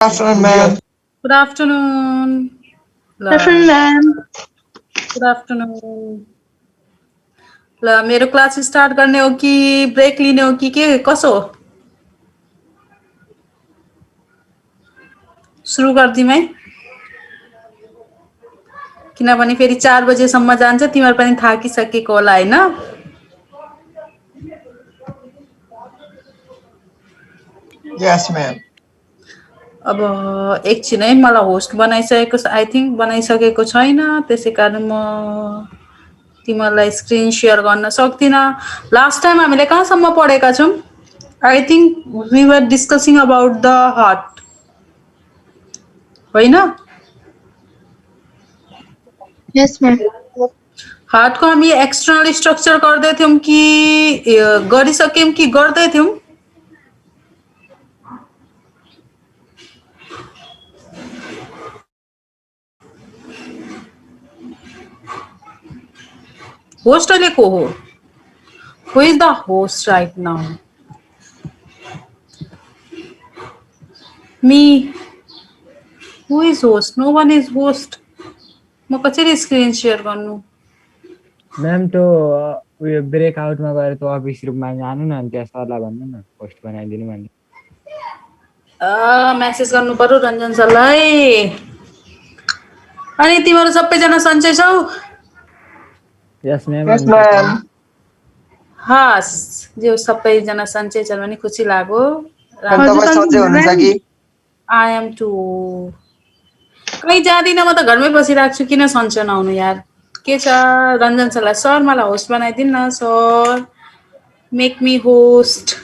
Afternoon, ma'am. Good afternoon. Good afternoon, ma'am. Good afternoon. ल मेरो class start गर्ने हो कि ब्रेक लिने हो कि के कसो हो? सुरु गर्दिम है किनभने फेरि 4 बजेसम्म जान्छ तिमीहरु पनि थाकिसकेको होला हैन? Yes, ma'am. अब एकछिन है मलाई होस्ट बनाइसकेको आई थिंक बनाइसकेको छैन त्यसैकारण म तिमीलाई स्क्रिन शेयर गर्न सक्दिन। लास्ट टाइम हामीले कहाँसम्म पढेका छौं? I think we were discussing about the heart होइन? Yes, ma'am. हार्ट को हामी एक्सटर्नल स्ट्रक्चर गर्दै थियौं कि गरिसक्यौं कि गर्दै थियौं? होस्ट अहिले को हो? Who is the host right now? Me. Who is host? No one is host. म कसरी स्क्रिन शेयर गर्नु? मैम तो उयो ब्रेकआउटमा गएर त अफिस रुममा जानु न अनि त्यहाँ सरलाई भन्नु न पोस्ट बनाइदिनु भन्ने। मेसेज गर्नु पर्यो रञ्जन सरलाई। अनि तिमीहरु सबैजना सन्चै छौ? यस मैम। Yes, ma'am. हस्, जो सबैजना सन्चै छन् भने खुसी लाग्यो। Ma'am, तपाईं सन्चै हुनुहुन्छ कि? I am too. कहीँ जादिन म त घरमै बसिरहेको छु किन सन्चो नहुनु यार। के छ रञ्जन सरलाई सर मलाई होस्ट बनाइदिनु न sir. Make me host.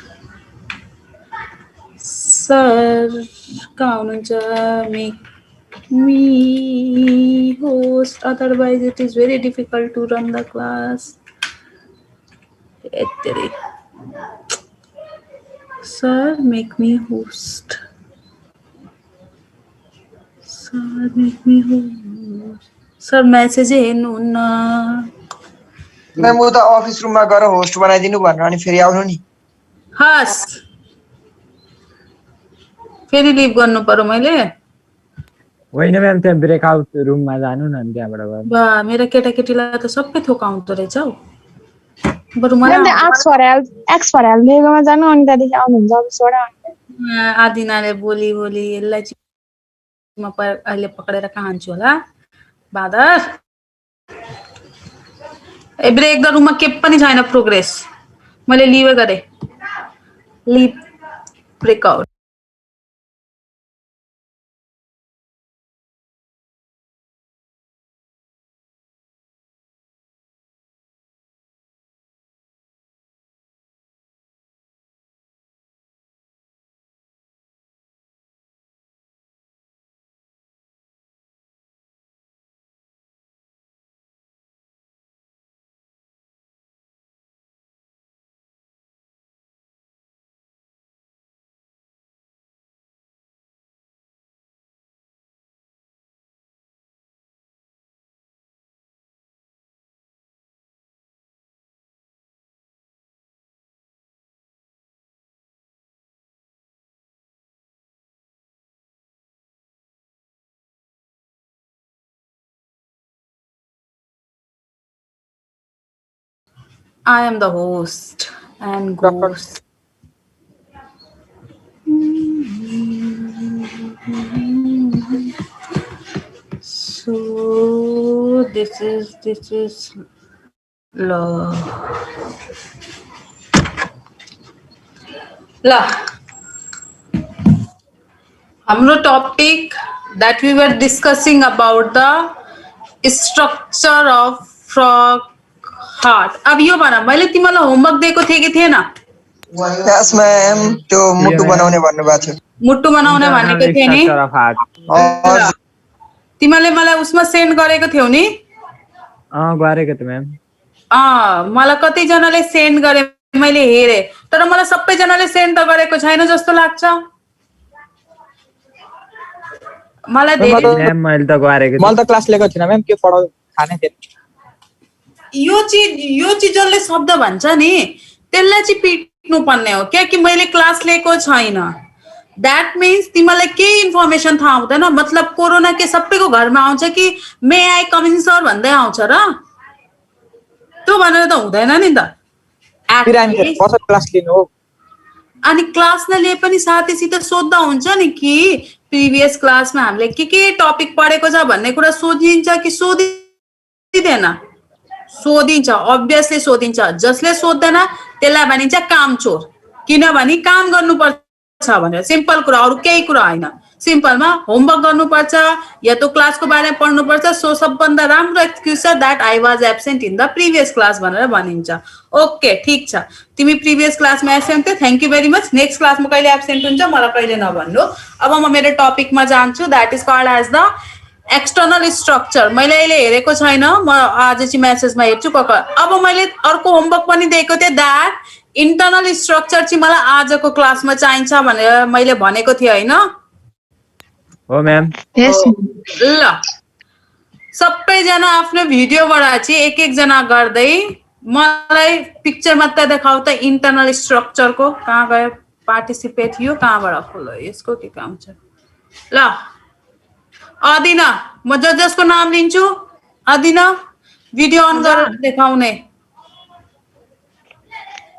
Sir कहाँ हुनुहुन्छ? Make me host, otherwise it is very difficult to run the class. Sir, make me host. Sir, make me host. Sir, message हेर्नु न। Ma'am, उता अफिस रुममा गएर होस्ट बनाइदिनु भन्नु अनि फेरि आउनु नि। हस्। फेरि लिभ गर्नु पर्यो मैले। होइन म्याम त्यहाँ ब्रेकआउट रुममा जानु न त्यहाँबाट गएर। बा मेरो केटाकेटीलाई त सबै थोक आउँदो रहेछ हौ। बरु मलाई एक्स फर हेल्प लेगोमा जानु अनि त्यहाँदेखि आउनुहुन्छ अफिसबाट। आदिनाले बोली यसलाई म अहिले पक्रेर कहाँ हान्छु होला? बादर ए ब्रेक द रुममा के पनि छैन प्रोग्रेस। मैले लिभ गरे। Leave breakout. I am the host and ghost. So this is love. हाम्रो topic that we were discussing about the structure of frog heart. अब यो भन मैले तिमीलाई होमवर्क दिएको थिए कि थिएन? Yes, ma'am. त्यो मुट्टु बनाउने भन्नुभएको थियो। मुट्टु बनाउने भनेको थिए नि? तिमीले मलाई उसमा सेन्ड गरेको थियौ नि? गरेको त म्याम। मलाई कति जनाले सेन्ड गरे मैले हेरे तर मलाई सबै जनाले सेन्ड त गरेको छैन जस्तो लाग्छ। मलाई धेरै म्याम मैले त गरेको मैले त क्लास लिएको थिएन म्याम के पढाउ खाने थिएन। यो चीजले शब्द भन्छ नि त्यसलाई चाहिँ पिट्नु पर्ने हो क्या कि मैले क्लास लिएको छैन। द्याट मिन्स तिमीलाई केही इन्फर्मेसन थाहा हुँदैन मतलब कोरोना के सबैको घरमा आउँछ कि मे आई कमिङ सर भन्दै आउँछ र त्यो भनेर त हुँदैन नि त बिरामी कसरी क्लास लिनु हो अनि क्लास नलिए पनि साथीसित सोध्दा हुन्छ नि कि प्रिभियस क्लासमा हामीले के टपिक पढेको छ भन्ने कुरा सोधिन्छ कि सोधिँदैन सोधिन्छ अभियसली सोधिन्छ जसले सोध्दैन त्यसलाई भनिन्छ कामचोर किनभने काम गर्नुपर्छ भनेर सिम्पल कुरा अरू केही कुरा होइन सिम्पलमा होमवर्क गर्नुपर्छ या त क्लासको बारेमा पढ्नुपर्छ सो सबभन्दा राम्रो एक्सक्युज छ that I was absent in the previous class भनेर भनिन्छ ओके ठिक छ तिमी प्रिभियस क्लासमा एब्सेन्ट थियौ thank you very much next क्लासमा कहिले एब्सेन्ट हुन्छ मलाई कहिले नभन्नु अब म मेरो टपिकमा जान्छु that is called as the external structure मैले अहिले हेरेको छैन म आज चाहिँ मेसेजमा हेर्छु अब मैले अर्को होमवर्क पनि दिएको थिएँ द्याट इन्टर्नल स्ट्रक्चर चाहिँ मलाई आजको क्लासमा चाहिन्छ भनेर मैले भनेको थिएँ होइन हो म्याम ल सबैजना आफ्नो भिडियोबाट चाहिँ एक जना गर्दै मलाई पिक्चर मात्र देखाऊ त इन्टर्नल स्ट्रक्चरको कहाँ गयो पार्टिसिपेट यो कहाँबाट खोलो यसको के काम छ ल अदिना म जसको नाम लिन्छु अदिना भिडियो अन गरेर देखाउने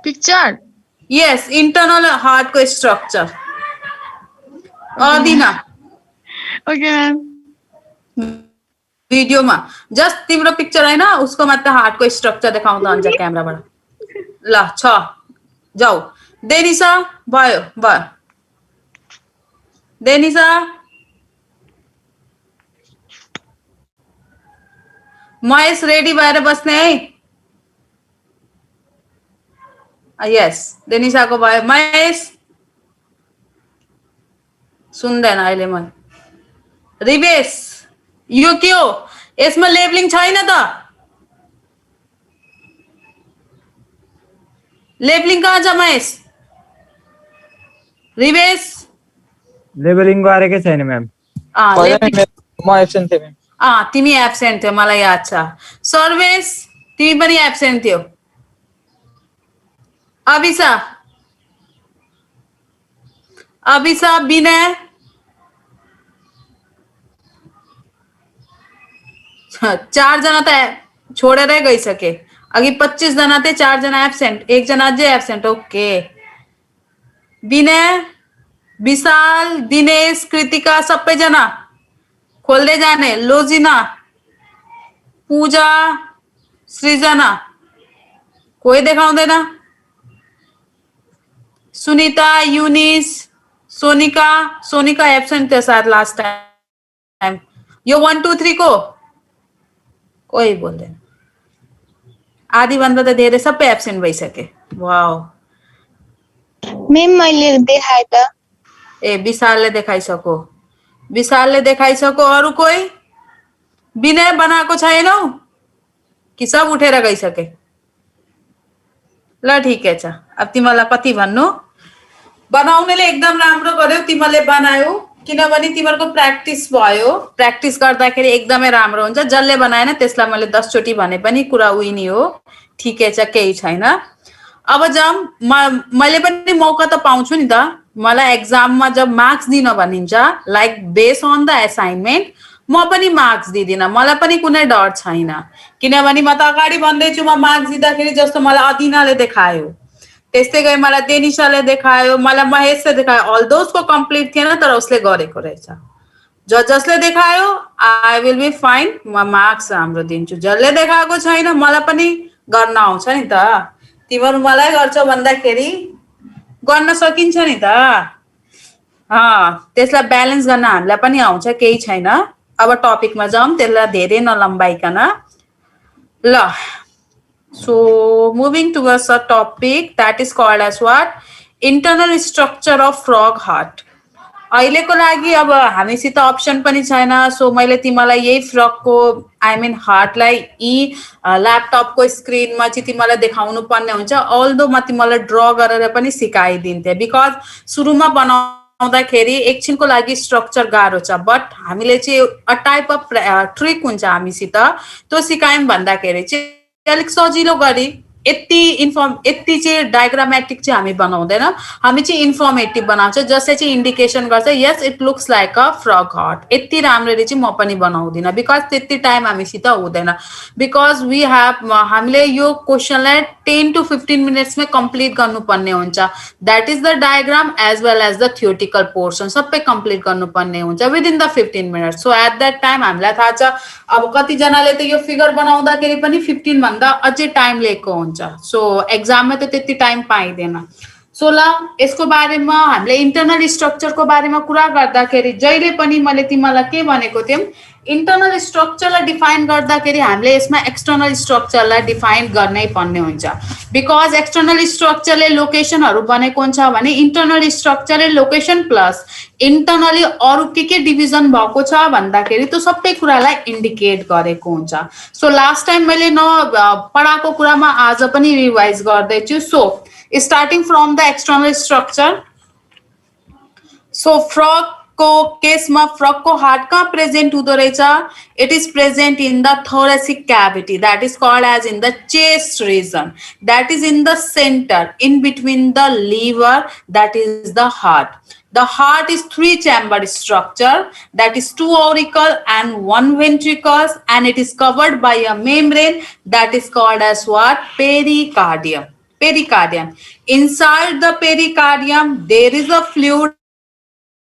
पिक्चर यस इन्टर्नल हार्टको स्ट्रक्चर अदिना ओके मैम भिडियोमा जस्ट तिम्रो पिक्चर हैन उसको मात्र हार्टको स्ट्रक्चर देखाउँदा हुन्छ क्यामेराबाट ल छ जाऊ देनिसा भयो देनिसा महेश रेडी भएर बस्ने है यस देनिसाको भयो महेश सुन्दैन अहिले म रिवेश यो के हो यसमा लेबलिङ छैन त लेबलिङ कहाँ छ महेश रिवेश लेबलिङ गरेकै छैन म्याम म एब्सेन्ट थिएँ म्याम तिमी एब्सेन्ट थियो मलाई याद छ सर्वेश तिमी पनि एब्सेन्ट थियो अभिषा विनय चारजना त छोडेरै गइसके अघि 25 जना थिए 4 जना एब्सेन्ट 1 जना अझै एब्सेन्ट ओके विनय विशाल दिनेश कृतिका सबैजना खोल्दै जाने लोजिना पूजा सृजना कोही देखाउँदैन सुनिता युनिस सोनिका एब्सेन्ट थियो सायद लास्ट टाइम यो 1 2 3 को कोही बोल्दैन आधी भन्दा त धेरै सबै एब्सेन्ट भइसके वाओ मैम मैले देखाए त ए विशालले देखाइसको अरू कोही विनय बनाएको छैनौ कि सब उठेर गइसके ल ठिकै छ अब तिमीलाई कति भन्नु बनाउनेले एकदम राम्रो गर्यो तिमीले बनायौ किनभने तिमीहरुको प्र्याक्टिस भयो प्र्याक्टिस गर्दाखेरि एकदमै राम्रो हुन्छ जसले बनाएन त्यसलाई मैले 10 चोटी भने पनि कुरा उही नि हो ठिकै छ केही छैन अब जब मैले पनि मौका त पाउँछु नि त मलाई एक्जाममा जब मार्क्स दिन भनिन्छ like base on the assignment म पनि मार्क्स दिदिन मलाई पनि कुनै डर छैन किनभने म त अगाडि भन्दैछु म मार्क्स दिँदाखेरि जस्तो मलाई अदिनाले देखायो त्यस्तै गरी मलाई देनिसाले देखायो मलाई महेशले देखायो अल्दो उसको कम्प्लिट थिएन तर उसले गरेको रहेछ जसले देखायो आई विल बी फाइन म मार्क्स राम्रो दिन्छु जसले देखाएको छैन मलाई पनि गर्न आउँछ नि त तिमीहरु मलाई गर्छौ भन्दाखेरि गर्न सकिन्छ नि त त्यसलाई ब्यालेन्स गर्न हामीलाई पनि आउँछ केही छैन अब टपिकमा जाउँ त्यसलाई धेरै नलम्बाइकन ल So moving towards a topic that is called as what? Internal structure of frog heart. अहिलेको लागि अब हामीसित अप्सन पनि छैन सो मैले तिमीलाई यही फ्रगको आई मिन हार्टलाई ल्यापटपको स्क्रिनमा चाहिँ तिमीलाई देखाउनु पर्ने हुन्छ अल्दो म तिमीलाई ड्र गरेर पनि सिकाइदिन्थे बिकज सुरुमा बनाउँदाखेरि एकछिनको लागि स्ट्रक्चर गाह्रो छ बट हामीले चाहिँ अ टाइप अफ ट्रिक हुन्छ हामीसित त्यो सिकायौँ भन्दाखेरि चाहिँ अलिक सजिलो गरी यति चाहिँ डायग्रामेटिक चाहिँ हामी बनाउँदैन, हामी चाहिँ इन्फर्मेटिभ बनाउँछ जसले चाहिँ इन्डिकेसन गर्छ yes it looks like a frog heart. यति राम्ररी चाहिँ म पनि बनाउँदिनँ बिकज त्यति टाइम हामीसित हुँदैन, बिकज हामीले यो क्वेसनलाई 10 to 15 मिनट्समै कम्प्लिट गर्नुपर्ने हुन्छ। That is the diagram as well as the theoretical portion सबै कम्प्लिट गर्नुपर्ने हुन्छ within the 15 minutes. So at that time हामीलाई थाहा छ अब कतिजनाले त यो फिगर बनाउँदाखेरि पनि 15 भन्दा अझै टाइम लिएको हुन्छ। सो एक्जाममा त त्यति टाइम पाइँदैन। सो ल यसको बारेमा हामीले इन्टरनल स्ट्रक्चरको बारेमा कुरा गर्दाखेरि जहिले पनि मैले तिमीलाई के भनेको थिएँ, इन्टरनल स्ट्रक्चरलाई डिफाइन गर्दाखेरि हामीले यसमा एक्सटर्नल स्ट्रक्चरलाई डिफाइन गर्नै पर्ने हुन्छ। बिकज एक्सटर्नल स्ट्रक्चरले लोकेसनहरू बनेको हुन्छ भने इन्टरनल स्ट्रक्चरले लोकेसन प्लस इन्टरनली अरू के डिभिजन भएको छ भन्दाखेरि त्यो सबै कुरालाई इन्डिकेट गरेको हुन्छ। सो लास्ट टाइम मैले पढाएको कुरामा आज पनि रिभाइज गर्दैछु। So starting from the external structure, so frog को केसमा फ्रगको हार्ट कहाँ प्रेजेन्ट हुँदो रहेछ? It is present in the thoracic cavity, that is called as in the chest region, that is in the center in between the liver, that is the heart. The heart is 3-chambered structure, that is 2 auricle and 1 ventricles, and it is covered by a membrane that is called as what? Pericardium. Pericardium. Inside the pericardium there is a fluid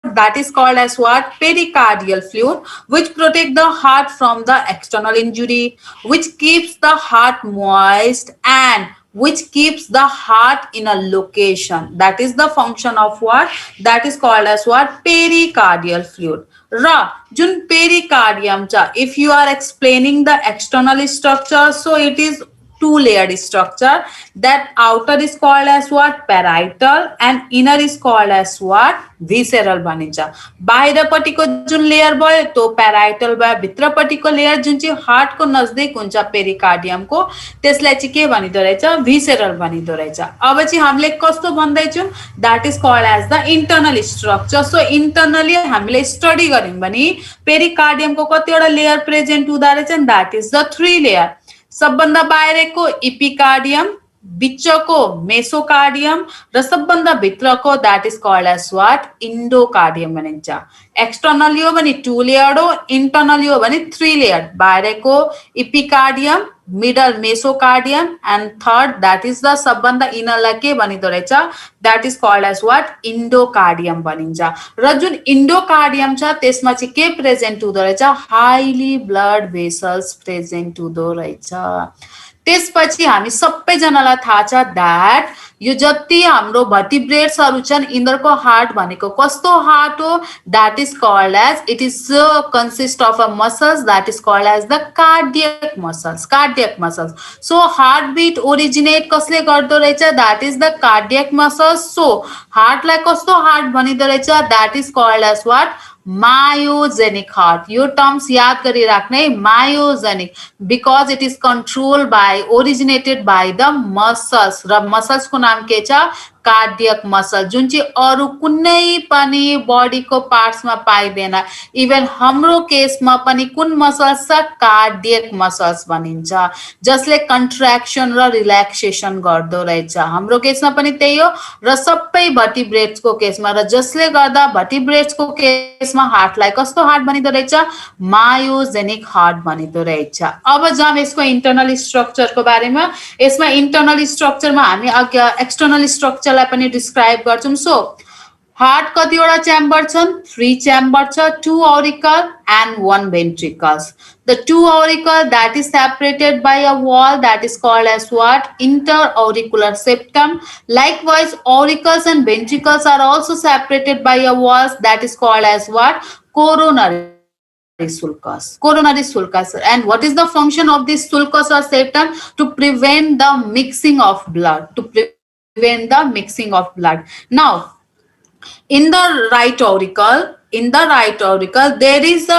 that is called as what? Pericardial fluid, which protect the heart from the external injury, which keeps the heart moist and which keeps the heart in a location. That is the function of what? That is called as what? Pericardial fluid. Jun pericardium cha, if you are explaining the external structure, so it is 2-layered structure. That outer is called as what? Parietal, and inner is called as what? Visceral बनिन्छ। बाहिरपट्टिको जुन layer भयो त्यो प्याराइटल भयो, भित्रपट्टिको layer जुन चाहिँ हार्टको नजदिक हुन्छ पेरिकार्डियमको त्यसलाई चाहिँ के भनिदो रहेछ? भिसेरल भनिदो रहेछ। अब चाहिँ हामीले कस्तो भन्दैछौँ? That is called as the internal structure. So internally हामीले स्टडी गर्यौँ भने पेरिकार्डियमको कतिवटा लेयर प्रेजेन्ट हुँदो रहेछ? That is the 3 layer. सबभन्दा बाहिरको इपिकार्डियम, बिचको मेसोकार्डियम र सबभन्दा भित्रको that is called as what? Endocardium भनिन्छ। एक्सटर्नली हो भने 2 लेयर हो, इन्टरनली हो भने 3 लेयर। बाहिरको epicardium, middle mesocardium and third that is the सबभन्दा इनरलाई के भनिदो रहेछ? That is called as what? Endocardium भनिन्छ। र जुन इन्डोकार्डियम छ त्यसमा चाहिँ के प्रेजेन्ट हुँदो रहेछ? हाइली ब्लड भेसल्स प्रेजेन्ट हुँदो रहेछ। त्यसपछि हामी सबैजनालाई थाहा छ द्याट यो जति हाम्रो भर्टिब्रेट्सहरू छन् यिनीहरूको हार्ट भनेको कस्तो हार्ट हो? That is called as, it is consist of a muscles that is called as the cardiac muscles. Cardiac muscles. So heart beat originate कसले गर्दो रहेछ? That is the cardiac muscles. So हार्टलाई कस्तो heart भनिदो रहेछ? That is called as what? Myogenic heart. यो terms याद गरिराख्ने, myogenic, because it is control by originated by the muscles. र मसल्सको नाम के छ? कार्डियक मसल, जुन चाहिँ अरू कुनै पनि बडीको पार्ट्समा पाइँदैन। इभन हाम्रो केसमा पनि कुन मसल्स छ? कार्डियक मसल्स भनिन्छ, जसले कन्ट्र्याक्सन र रिल्याक्सेसन गर्दो रहेछ। हाम्रो केसमा पनि त्यही हो र सबै भर्टिब्रेट्सको केसमा, र जसले गर्दा भर्टिब्रेट्सको केसमा हार्टलाई कस्तो हार्ट भनिदो रहेछ? मायोजेनिक हार्ट भनिदो रहेछ। अब जाम यसको इन्टरनल स्ट्रक्चरको बारेमा। यसमा इन्टरनल स्ट्रक्चरमा हामी अघि एक्सटर्नल स्ट्रक्चर लाई पनि डिस्क्राइब गर्छौं। सो हार्ट कतिवटा च्याम्बर छन्? 3 च्याम्बर छ, 2 auricle and 1 ventricles. The 2 auricle that is separated by a wall that is called as what? Interauricular septum. Likewise, auricles and ventricles are also separated by a wall that is called as what? Coronary sulcus. Coronary sulcus. And what is the function of this sulcus or septum? To prevent the mixing of blood. To prevent the mixing of blood. Now, in the right auricle, there is a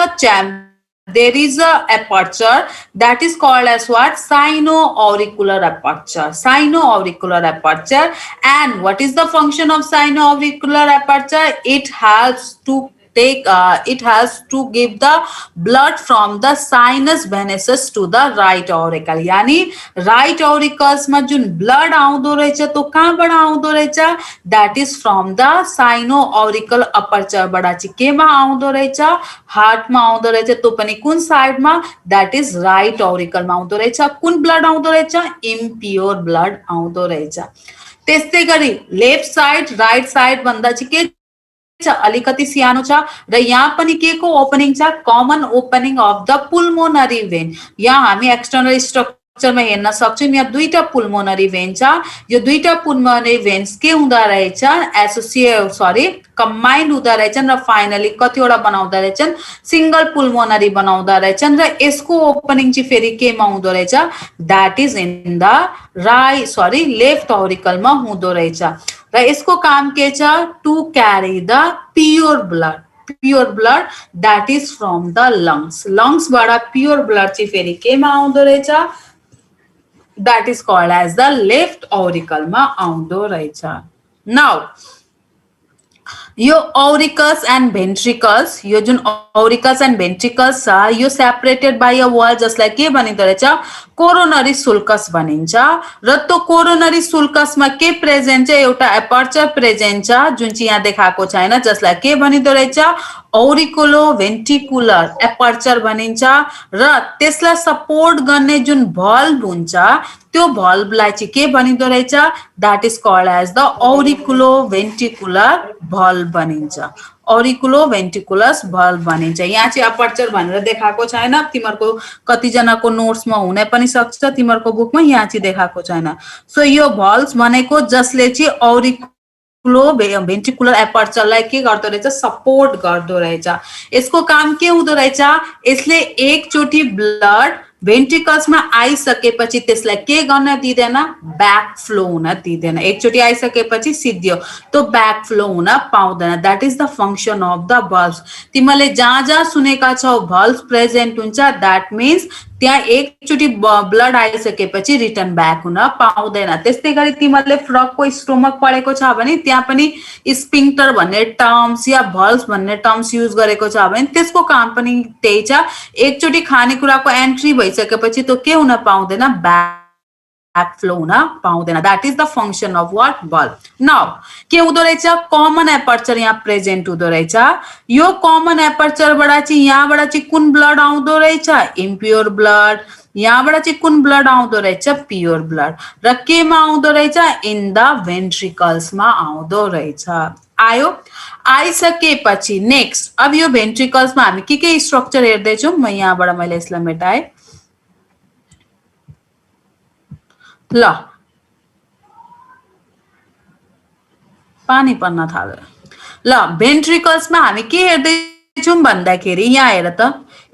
there is a aperture that is called as what? Sinoauricular aperture. Sinoauricular aperture. And what is the function of sinoauricular aperture? It helps to it has to give the blood from the sinus venesus to the right auricle. यानी right auricles मा जुन blood आउँदो रहेछ तो कहाँबाट आउँदो रहेछ? That is from the sino auricle aperture बाट चाहिँ केमा आउँदो रहेछ? हार्ट मा आउँदो रहेछ, तो पनि कुन साइड मा? That is right auricle मा आउँदो रहेछ. कुन ब्लड आउँदो रहेछ? इम्प्योर ब्लड आउँदो रहेछ. त्यस्तै गरी लेफ्ट साइड राइट साइड भन्दा चाहिँ के छ? अलिकति सानो छ र यहाँ पनि के को ओपनिङ छ? Common opening of the pulmonary vein. यहाँ हामी एक्सटर्नल स्ट्रक्चरमा हेर्न सक्छौं. यहाँ दुईटा पुल्मोनरी भेन छ. यो दुईटा पुल्मोनरी भेन्स के हुँदा रहेछ? कम्बाइन्ड हुँदा रहेछन् र फाइनली कतिवटा बनाउँदा रहेछन्? सिंगल पुल्मोनरी बनाउँदा रहेछन् र यसको ओपनिङ चाहिँ फेरि केमा हुँदो रहेछ? That is in the left ऑरिकलमा हुँदो रहेछ. र यसको काम के छ? To carry the pure blood that is from the लंग्सबाट प्योर ब्लड चाहिँ फेरि केमा आउँदो रहेछ? That is called as the left ऑरिकलमा आउँदो रहेछ. नाउ यो ऑरिकल्स एंड भेन्ट्रिकल्स, यो जुन ऑरिकल्स एंड भेन्ट्रिकल्स छ यो सेपरेटेड बाय अ वॉल जसलाई के भनिदो रहेछ? कोरोनरी सुल्कस भनिन्छ. र त्यो कोरोनरी सुल्कसमा के प्रेजेन्ट छ? एउटा एपर्चर प्रेजेन्ट छ जुन चाहिँ यहाँ देखाएको छैन, जसलाई के भनिदो रहेछ? ऑरिकुलो भेन्ट्रिकुलर एपर्चर भनिन्छ. र त्यसलाई सपोर्ट गर्ने जुन भल्भ हुन्छ त्यो भल्भलाई चाहिँ के भनिदो रहेछ? That is called as the auriculo ventricular valve भनिन्छ. ऑरिकुलो भेन्ट्रिकुलस भल्भ भनिन्छ. यहाँ चाहिँ अपर्चर भनेर देखाएको छैन. तिमीहरुको कतिजनाको नोट्समा हुन पनि सक्छ, तिमीहरुको बुकमा यहाँ चाहिँ देखाएको छैन. सो यो भल्भ भनेको जसले चाहिँ ऑरिकुलो भेन्ट्रिकुलर एपर्चरलाई के गर्दो रहेछ? सपोर्ट गर्दो रहेछ. यसको काम के हुँदो रहेछ? यसले एकचोटी ब्लड भेन्ट्रिकल्समा आइसकेपछि त्यसलाई के गर्न दिदैन? ब्याक फ्लो हुन दिदैन. एकचोटी आइसकेपछि सिद्धियो तो ब्याक फ्लो हुन पाउँदैन. That is the function of the valve. तिमीले जहाँ जहाँ सुनेका छौ भल्भ प्रेजेन्ट हुन्छ, दैट मीन्स त्यहाँ एकचोटी ब्लड आइसकेपछि रिटर्न ब्याक हुन पाउँदैन. त्यस्तै गरी तिमीले फ्रगको स्टोमक पढेको छ भने त्यहाँ पनि स्पिङ्क्टर भन्ने टर्म्स या भल्भ भन्ने टर्म्स युज गरेको छ भने त्यसको काम पनि त्यही छ. एकचोटी खानेकुराको एन्ट्री भइसकेपछि त्यो के हुन पाउँदैन? ब्याक फ्लो हुन पाउँदैन. That is the function of what? Valve. Now के हुँदो रहेछ? कमन एपर्चर यहाँ प्रेजेन्ट हुँदो रहेछ. यो कमन एपर्चरबाट चाहिँ यहाँबाट चाहिँ कुन ब्लड आउँदो रहेछ? Impure blood. यहाँबाट चाहिँ कुन ब्लड आउँदो रहेछ? Pure blood. र केमा आउँदो रहेछ? इन द भेन्ट्रिकल्समा आउँदो रहेछ. आयो. आइसकेपछि नेक्स्ट अब यो भेन्ट्रिकल्समा हामी के स्ट्रक्चर हेर्दैछौँ? म यहाँबाट मैले यसलाई मेटाएँ. ल पानी पर्न थाल्यो. ल भेन्ट्रिकल्समा हामी के हेर्दैछौँ भन्दाखेरि यहाँ हेर त,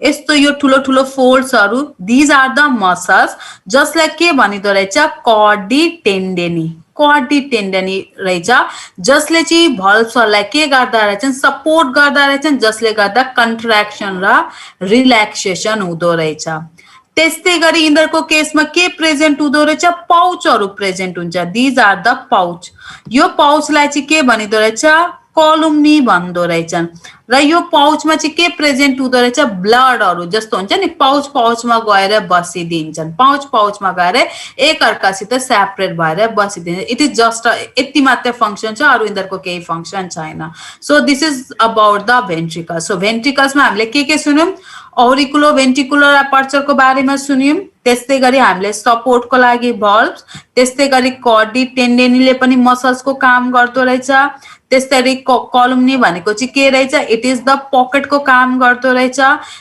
यस्तो यो ठुलो ठुलो फोल्ड्सहरु, दिज आर द मसल्स जसलाई के भनिदो रहेछ? कॉर्डी टेन्डेनी रहेछ, जसले चाहिँ भल्भ्सहरुलाई के गर्दा रहेछन्? सपोर्ट गर्दा रहेछन्, जसले गर्दा कन्ट्र्याक्सन र रिल्याक्सेसन हुँदो रहेछ. त्यस्तै गरी यिनीहरुको केसमा के प्रेजेन्ट हुँदो रहेछ? पाउचहरु प्रेजेन्ट हुन्छ. These are the pouch. यो पाउचलाई चाहिँ के भनिदो रहेछ? कलुम्नी भन्दो रहेछन्. र यो पाउचमा चाहिँ के प्रेजेन्ट हुँदो रहेछ? ब्लडहरु जस्तो हुन्छ नि, पाउचमा गएर बसिदिन्छन्. पाउचमा गएर एक अर्कासित सेपरेट भएर बसिदिन्छ. इट इज जस्ट यति मात्र फंक्सन छ, अरु यिनीहरुको केही फंक्सन छैन. So this is about the ventricles. So भेन्ट्रिकल्समा हामीले के सुन्यौं? ऑरिकुलो भेन्ट्रिकुलर एपर्चरको बारेमा सुन्यौं. त्यस्तै गरी हामीले सपोर्टको लागि भल्भ, त्यस्तै गरी कॉर्डी टेन्डेनीले पनि मसल्सको काम गर्दो रहेछ. त्यस्तै गरी कलुम्नी भनेको चाहिँ के रहेछ? इट इज द पकेटको काम गर्दो रहेछ.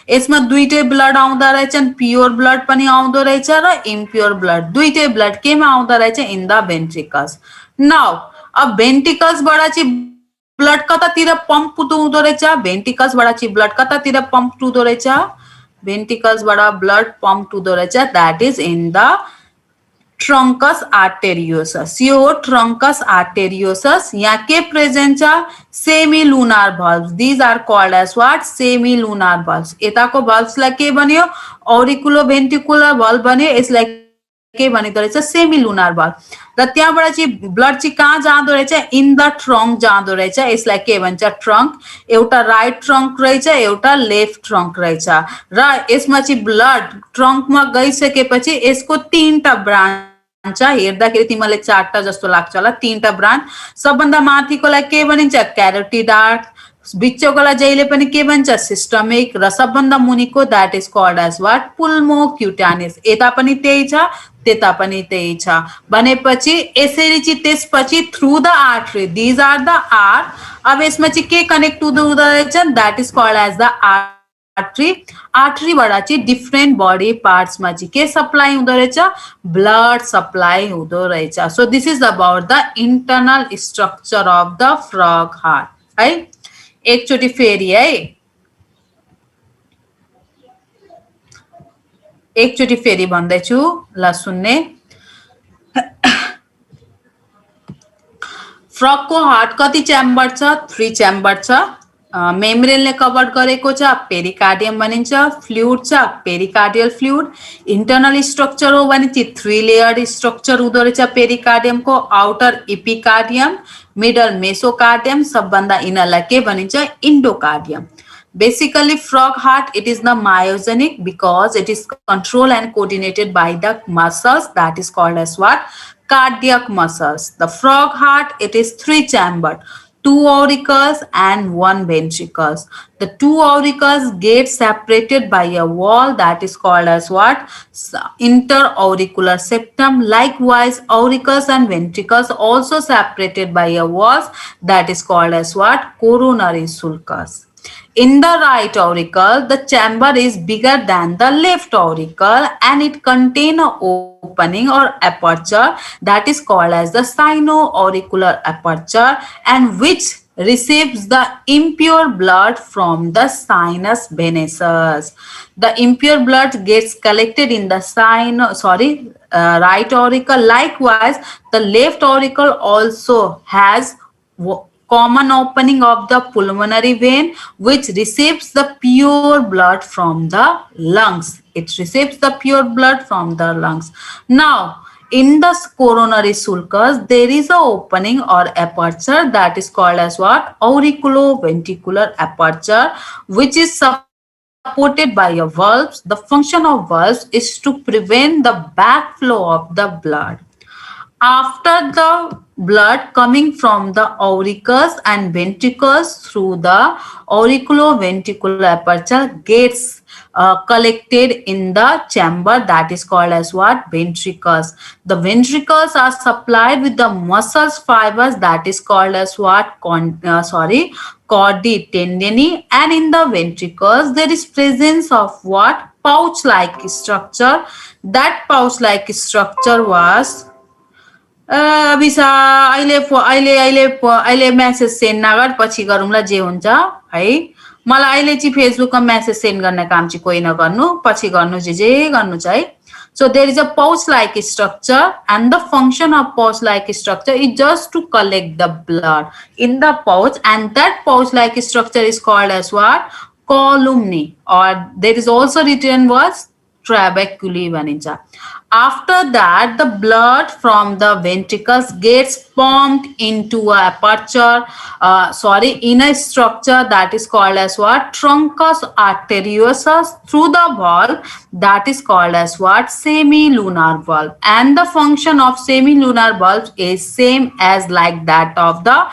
यसमा दुईटै ब्लड आउँदा रहेछन्, प्योर ब्लड पनि आउँदो रहेछ र इम्प्योर ब्लड. दुईटै ब्लड केमा आउँदा रहेछ? In the भेन्ट्रिकल्स. नाउ अब भेन्ट्रिकल्सबाट चाहिँ ब्लड कतातिर पम्प हुँदो रहेछ? भेन्ट्रिकल्सबाट चाहिँ ब्लड कतातिर पम्प हुँदो रहेछ? भेन्ट्रिकल्सबाट ब्लड पम्प हुँदो रहेछ. That is in the truncus arteriosus. यो हो ट्रंकस आर्टेरियोसस. यहाँ के प्रेजेन्ट छ? Semi lunar valve. These are called as what? Semi lunar valve. यताको भल्भ्सलाई के भन्यो? ऑरिकुलो भेन्ट्रिकुलर भल्भ भन्यो. यसलाई के भनिदो रहेछ सेमी लुनार बल र त्यहाँबाट चाहिँ ब्लड चाहिँ कहाँ जाँदो रहेछ इन द ट्रङ्क जाँदो रहेछ यसलाई के भन्छ ट्रङ्क एउटा राइट ट्रङ्क रहेछ एउटा लेफ्ट ट्रङ्क रहेछ र यसमा चाहिँ ब्लड ट्रङ्कमा गइसकेपछि यसको 3टा ब्रान्च हेर्दाखेरि तिमीलाई 4टा जस्तो लाग्छ होला 3टा ब्रान्च सबभन्दा माथिकोलाई के भनिन्छ क्यारोटिड आर्ट बिचकोलाई जहिले पनि के भन्छ सिस्टमिक र सबभन्दा मुनिको that is called as what pulmocutaneous यता पनि त्यही छ त्यता पनि त्यही छ भनेपछि यसरी चाहिँ त्यसपछि through the artery these are the art अब यसमा चाहिँ के कनेक्ट हुँदो रहेछ that is called as the artery बाट चाहिँ डिफरेंट बॉडी पार्ट्स में के सप्लाई हुँदो रहेछ ब्लड सप्लाई हुँदो रहेछ so this is about the internal structure of the frog heart है एकचोटि फेरि है एकचोटि फेरि भन्दैछु ल सुन्ने फ्रग को हार्ट कति च्याम्बर छ 3 च्याम्बर छ मेम्ब्रेनले कभर गरेको छ पेरिकार्डियम भनिन्छ फ्लुइड छ पेरिकार्डियल फ्लुइड इंटरनल स्ट्रक्चर हो भने चाहिँ 3 लेयर्ड स्ट्रक्चर हुँदो रहेछ पेरिकार्डियम को आउटर एपिकार्डियम मिडल मेसोकार्डियम सबभन्दा इनरलाई के भनिन्छ endocardium basically frog heart it is the myogenic because it is controlled and coordinated by the muscles that is called as what cardiac muscles the frog heart it is 3 chambered 2 auricles and 1 ventricles. The 2 auricles get separated by a wall that is called as what? Interauricular septum. Likewise, auricles and ventricles also separated by a wall that is called as what? Coronary sulcus. In the right auricle, the chamber is bigger than the left auricle and it contains an opening or aperture that is called as the sinoauricular aperture and which receives the impure blood from the sinus venosus. The impure blood gets collected in the right auricle. Likewise, the left auricle also has common opening of the pulmonary vein which receives the pure blood from the lungs. It receives the pure blood from the lungs. Now, in the coronary sulcus, there is a opening or aperture that is called as what? Auriculoventricular aperture, which is supported by a valve. The function of valves is to prevent the backflow of the blood. After the blood coming from the auricles and ventricles through the auriculoventricular aperture gets collected in the chamber that is called as what? Ventricles. The ventricles are supplied with the muscles fibers that is called as what? Chordae tendineae, and in the ventricles there is presence of what? Pouch-like structure. That pouch-like structure was अभिसा अहिले message send नगर पछि गरौँला जे हुन्छ है मलाई अहिले चाहिँ फेसबुकमा मेसेज सेन्ड गर्ने काम चाहिँ कोही नगर्नु पछि गर्नु जे गर्नु छ है so there is a pouch like structure and the function of pouch like structure is just to collect the blood in the pouch and that pouch like structure is called as what? Columnae, or there is also written was trabeculae भनिन्छ. After that, the blood from the ventricles gets pumped into a aperture, in a structure that is called as what? Truncus arteriosus through the valve that is called as what? Semilunar valve. And the function of semilunar valve is same as like that of the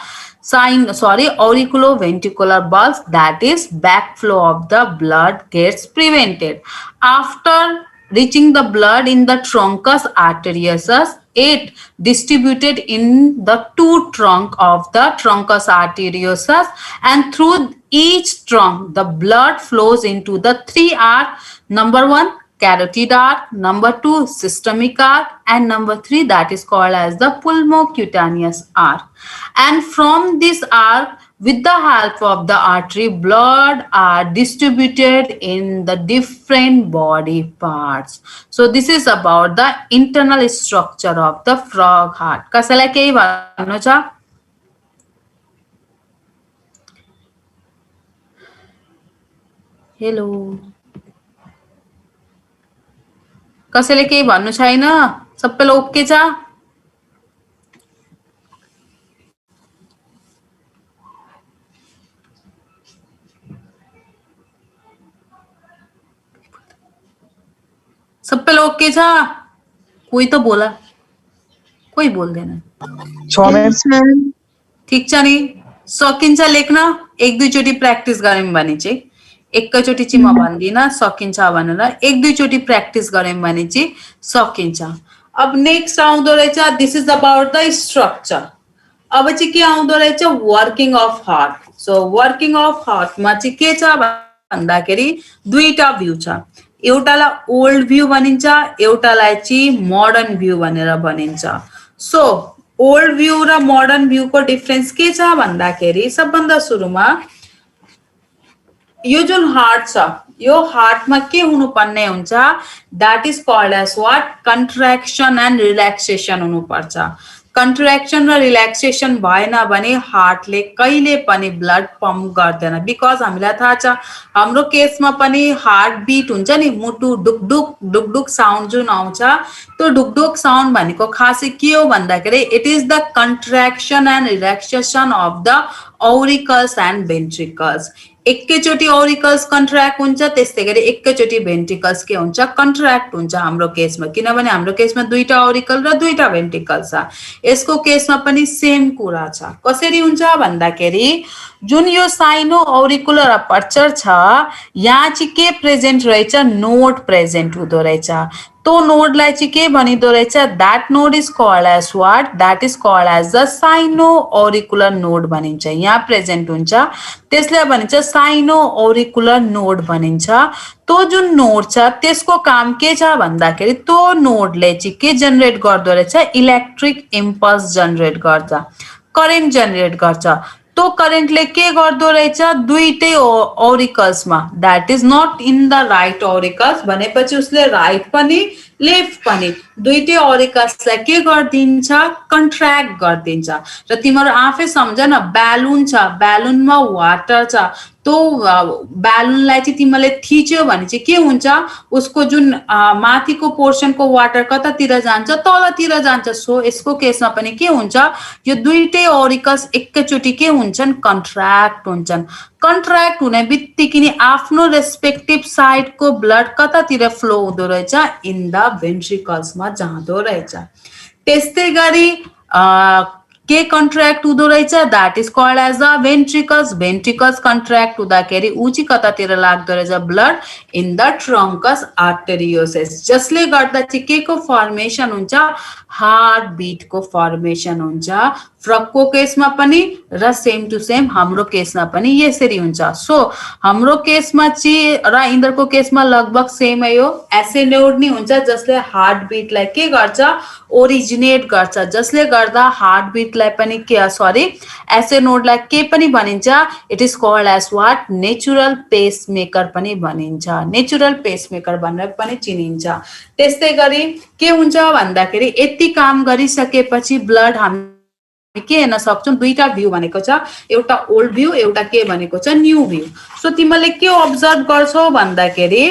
auriculoventricular valve, that is backflow of the blood gets prevented. After reaching the blood in the truncus arteriosus, it distributed in the 2 trunk of the truncus arteriosus and through each trunk the blood flows into the 3 arc. Number 1 carotid arc, number 2 systemic arc, and number 3 that is called as the pulmocutaneous arc. And from this arc, with the help of the artery, blood are distributed in the different body parts. So this is about the internal structure of the frog heart. कसैलाई केही भन्नु छ? Hello कसैले केही भन्नु छैन? सबैलाई okay छ? सबैलाई ओके छ? कोही त बोला, कोही बोल्दैन। ठिक छ नि, सकिन्छ लेख्न। एक दुईचोटि प्र्याक्टिस गऱ्यौँ भने चाहिँ, एकैचोटि चाहिँ म भन्दिनँ सकिन्छ भनेर, एक दुईचोटि प्र्याक्टिस गऱ्यौँ भने चाहिँ सकिन्छ। अब नेक्स्ट आउँदो रहेछ, this is about the structure. अब चाहिँ के आउँदो रहेछ, working of heart. So working of हार्टमा चाहिँ के छ भन्दाखेरि दुईटा भ्यू छ। एउटालाई ओल्ड भ्यू भनिन्छ, एउटालाई चाहिँ मोडर्न भ्यू भनेर भनिन्छ। सो ओल्ड भ्यू र मोडर्न भ्यू को डिफरेन्स के छ भन्दाखेरि सबभन्दा सुरुमा यो जुन हार्ट छ, यो हार्टमा के हुनुपर्ने हुन्छ, that is called as what, contraction and relaxation हुनुपर्छ। कन्ट्र्याक्सन र रिल्याक्सेसन भएन भने हार्टले कहिले पनि ब्लड पम्प गर्दैन। बिकज हामीलाई थाहा छ हाम्रो केसमा पनि हार्ट बीट हुन्छ नि, मुटु डुकडुक डुकडुक साउन्ड जुन आउँछ, त्यो डुकडुक साउन्ड भनेको खासै के हो भन्दाखेरि it is the contraction and relaxation of the auricles and ventricles. एकैचोटि ऑरिकल्स कन्ट्र्याक्ट हुन्छ, त्यस्तै गरी एकैचोटि भेन्ट्रिकल्स के हुन्छ, कन्ट्र्याक्ट हुन्छ हाम्रो केसमा। किनभने हाम्रो केसमा दुईटा ऑरिकल र दुईटा भेन्ट्रिकल छ। यसको केसमा पनि सेम कुरा छ। कसरी हुन्छ भन्दाखेरि जुन यो साइनो ऑरिकुलर अपर्चर छ, यहाँ चाहिँ के प्रेजेन्ट रहेछ, नोड प्रेजेन्ट हुँदो रहेछ। तो नोडलाई चाहिँ के भनिदो रहेछ, that node is called as what, that is called as the sino auricular node भनिन्छ। यहाँ प्रेजेन्ट हुन्छ, त्यसलाई भनिन्छ साइनो ऑरिकुलर नोड भनिन्छ। तो जुन नोड छ त्यसको काम के छ भन्दाखेरि त्यो नोडले चाहिँ के जेनेरेट गर्दो रहेछ, इलेक्ट्रिक इम्पल्स जेनेरेट गर्छ, करेन्ट जेनेरेट गर्छ। तो करेन्टले के गर्दो रहेछ, दुईटै ऑरिकल्समा, that is not in the right auricles भनेपछि उसले राइट पनि लेफ्ट पनि दुईटै ऑरिकल्सलाई के गरिदिन्छ, कन्ट्र्याक्ट गरिदिन्छ। र तिम्रो आफै सम्झ न, ब्यालुन छ, ब्यालुनमा वाटर छ, तो ब्यालुनलाई चाहिँ तिमीले थिच्यो भने चाहिँ के हुन्छ, उसको जुन माथिको पोर्सनको वाटर कतातिर जान्छ, तलतिर जान्छ। सो यसको केसमा पनि के हुन्छ, यो दुईटै ऑरिकल्स एकैचोटि के हुन्छन्, कन्ट्र्याक्ट हुन्छन्। कन्ट्र्याक्ट हुने बित्तिकै नि आफ्नो रेस्पेक्टिभ साइडको ब्लड कतातिर फ्लो हुँदो रहेछ, इन द भेन्ट्रिकल्समा जाँदो रहेछ। त्यस्तै गरी के कन्ट्र्याक्ट हुँदो रहेछ, that is called as the ventricles. Ventricles contract हुँदाखेरि ऊ चाहिँ कतातिर लाग्दो रहेछ, blood in the truncus arteriosus, जसले गर्दा चाहिँ के को फर्मेसन हुन्छ, हार्ट बीट को फर्मेसन हुन्छ। फ्रकको केसमा पनि र सेम टु सेम हाम्रो केसमा पनि यसरी हुन्छ। सो हाम्रो केसमा चाहिँ र इन्द्रको केसमा लगभग सेमै हो। एसए नोड नि हुन्छ जसले हार्ट बीटलाई के गर्छ, ओरिजिनेट गर्छ, जसले गर्दा हार्ट बीटलाई पनि के सरी एसए नोडलाई के पनि भनिन्छ, it is called as what, natural pacemaker पनि भनिन्छ, नेचुरल पेसमेकर भनेर पनि चिनिन्छ। त्यस्तै गरी के हुन्छ भन्दाखेरि यति काम गरिसकेपछि ब्लड हामी के हेर्न सक्छौँ, दुईटा भ्यू भनेको छ, एउटा ओल्ड भ्यू, एउटा के भनेको छ, न्यू भ्यू। सो तिमीले के अब्जर्भ गर्छौ भन्दाखेरि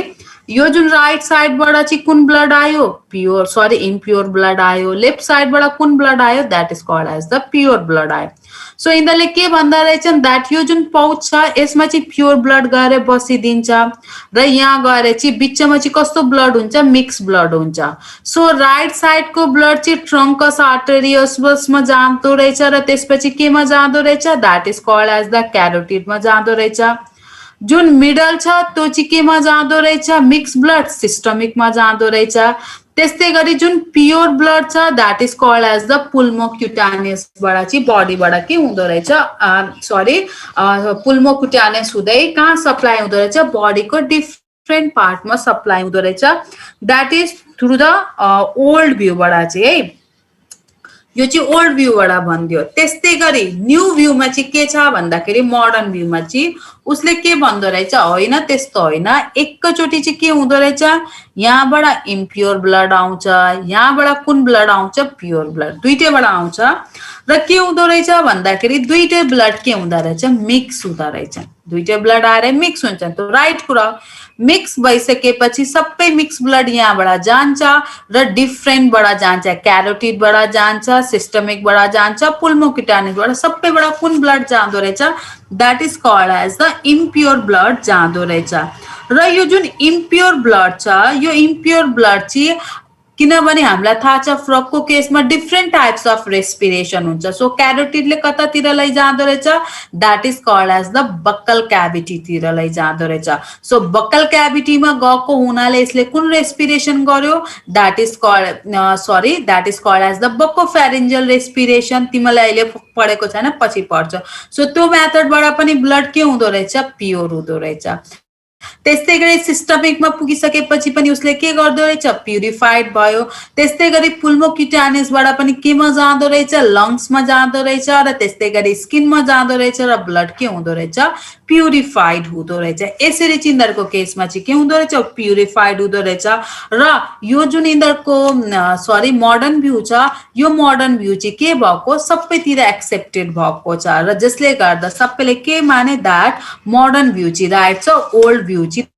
यो जुन राइट साइडबाट चाहिँ कुन ब्लड आयो, प्योर सरी इम्प्योर ब्लड आयो। लेफ्ट साइडबाट कुन ब्लड आयो, that is called as the pure blood आयो। सो यिनीहरूले के भन्दा रहेछन्, दैट यो जुन पाउच छ यसमा चाहिँ प्योर ब्लड गएर बसिदिन्छ र यहाँ गएर चाहिँ बिचमा चाहिँ कस्तो ब्लड हुन्छ, मिक्स ब्लड हुन्छ। सो राइट साइडको ब्लड चाहिँ ट्रङ्कस आर्टेरियोसमा जाँदो रहेछ र त्यसपछि केमा जाँदो रहेछ, that is called as the क्यारोटिडमा जाँदो रहेछ। जुन मिडल छ त्यो चाहिँ केमा जाँदो रहेछ, मिक्स ब्लड सिस्टमिकमा जाँदो रहेछ। त्यस्तै गरी जुन प्योर ब्लड छ that is called as the पुल्मोक्युटानियसबाट चाहिँ बडीबाट के हुँदो रहेछ, सरी पुल्मोक्युटानियस हुँदै कहाँ सप्लाई हुँदो रहेछ, बडीको डिफ्रेन्ट पार्टमा सप्लाई हुँदो रहेछ। That is through the old भ्यूबाट चाहिँ है, यो चाहिँ ओल्ड भ्यूबाट भनिदियो। त्यस्तै गरी न्यू भ्यूमा चाहिँ के छ भन्दाखेरि मोडर्न भ्यूमा चाहिँ उसले के भन्दो रहेछ, होइन त्यस्तो होइन, एकैचोटि चाहिँ के हुँदो रहेछ, यहाँबाट इम्प्योर ब्लड आउँछ, यहाँबाट कुन ब्लड आउँछ, प्योर ब्लड, दुईटैबाट आउँछ। र के हुँदो रहेछ भन्दाखेरि दुईटै ब्लड के हुँदो रहेछ, मिक्स हुँदो रहेछ, दुईटै ब्लड आएर मिक्स हुन्छ। त्यो राइट कुरा। मिक्स भइसकेपछि सबै मिक्स ब्लड यहाँबाट जान्छ र डिफ्रेन्टबाट जान्छ, क्यारोटिडबाट जान्छ, सिस्टमिकबाट जान्छ, पुल्मोक्युटानिसबाट, सबैबाट कुन ब्लड जाँदो रहेछ, that is called as the impure blood जाँदो रहेछ। र यो जुन इम्प्योर ब्लड छ, यो इम्प्योर ब्लड चाहिँ किनभने हामीलाई थाहा छ फ्रगको केसमा डिफ्रेन्ट टाइप्स अफ रेस्पिरेसन हुन्छ। सो क्यारोटिडले कतातिर लैजाँदो रहेछ, that is called as the buccal क्याभिटीतिर लैजाँदो रहेछ। सो बक्कल क्याभिटीमा गएको हुनाले यसले कुन रेस्पिरेसन गर्यो, that is called as the buccopharyngeal respiration. तिमीलाई अहिले पढेको छैन, पछि पढ्छ। सो त्यो मेथडबाट पनि ब्लड के हुँदो रहेछ, प्योर हुँदो रहेछ। त्यस्तै गरी सिस्टमिकमा पुगिसकेपछि पनि उसले के गर्दो रहेछ, प्युरिफाइड भयो। त्यस्तै गरी पुल्मोक्युटानिसबाट पनि केमा जाँदो रहेछ, लङ्समा जाँदो रहेछ, र त्यस्तै गरी स्किनमा जाँदो रहेछ, र ब्लड के हुँदो रहेछ, प्युरिफाइड हुँदो रहेछ। यसरी चाहिँ यिनीहरूको केसमा चाहिँ के हुँदो रहेछ, प्युरिफाइड हुँदो रहेछ। र यो जुन यिनीहरूको मोडर्न भ्यू छ, यो मोडर्न भ्यू चाहिँ के भएको, सबैतिर एक्सेप्टेड भएको छ, र जसले गर्दा सबैले के माने, द्याट मोडर्न भ्यू चाहिँ राइट छ, ओल्ड भ्यू चाहिँ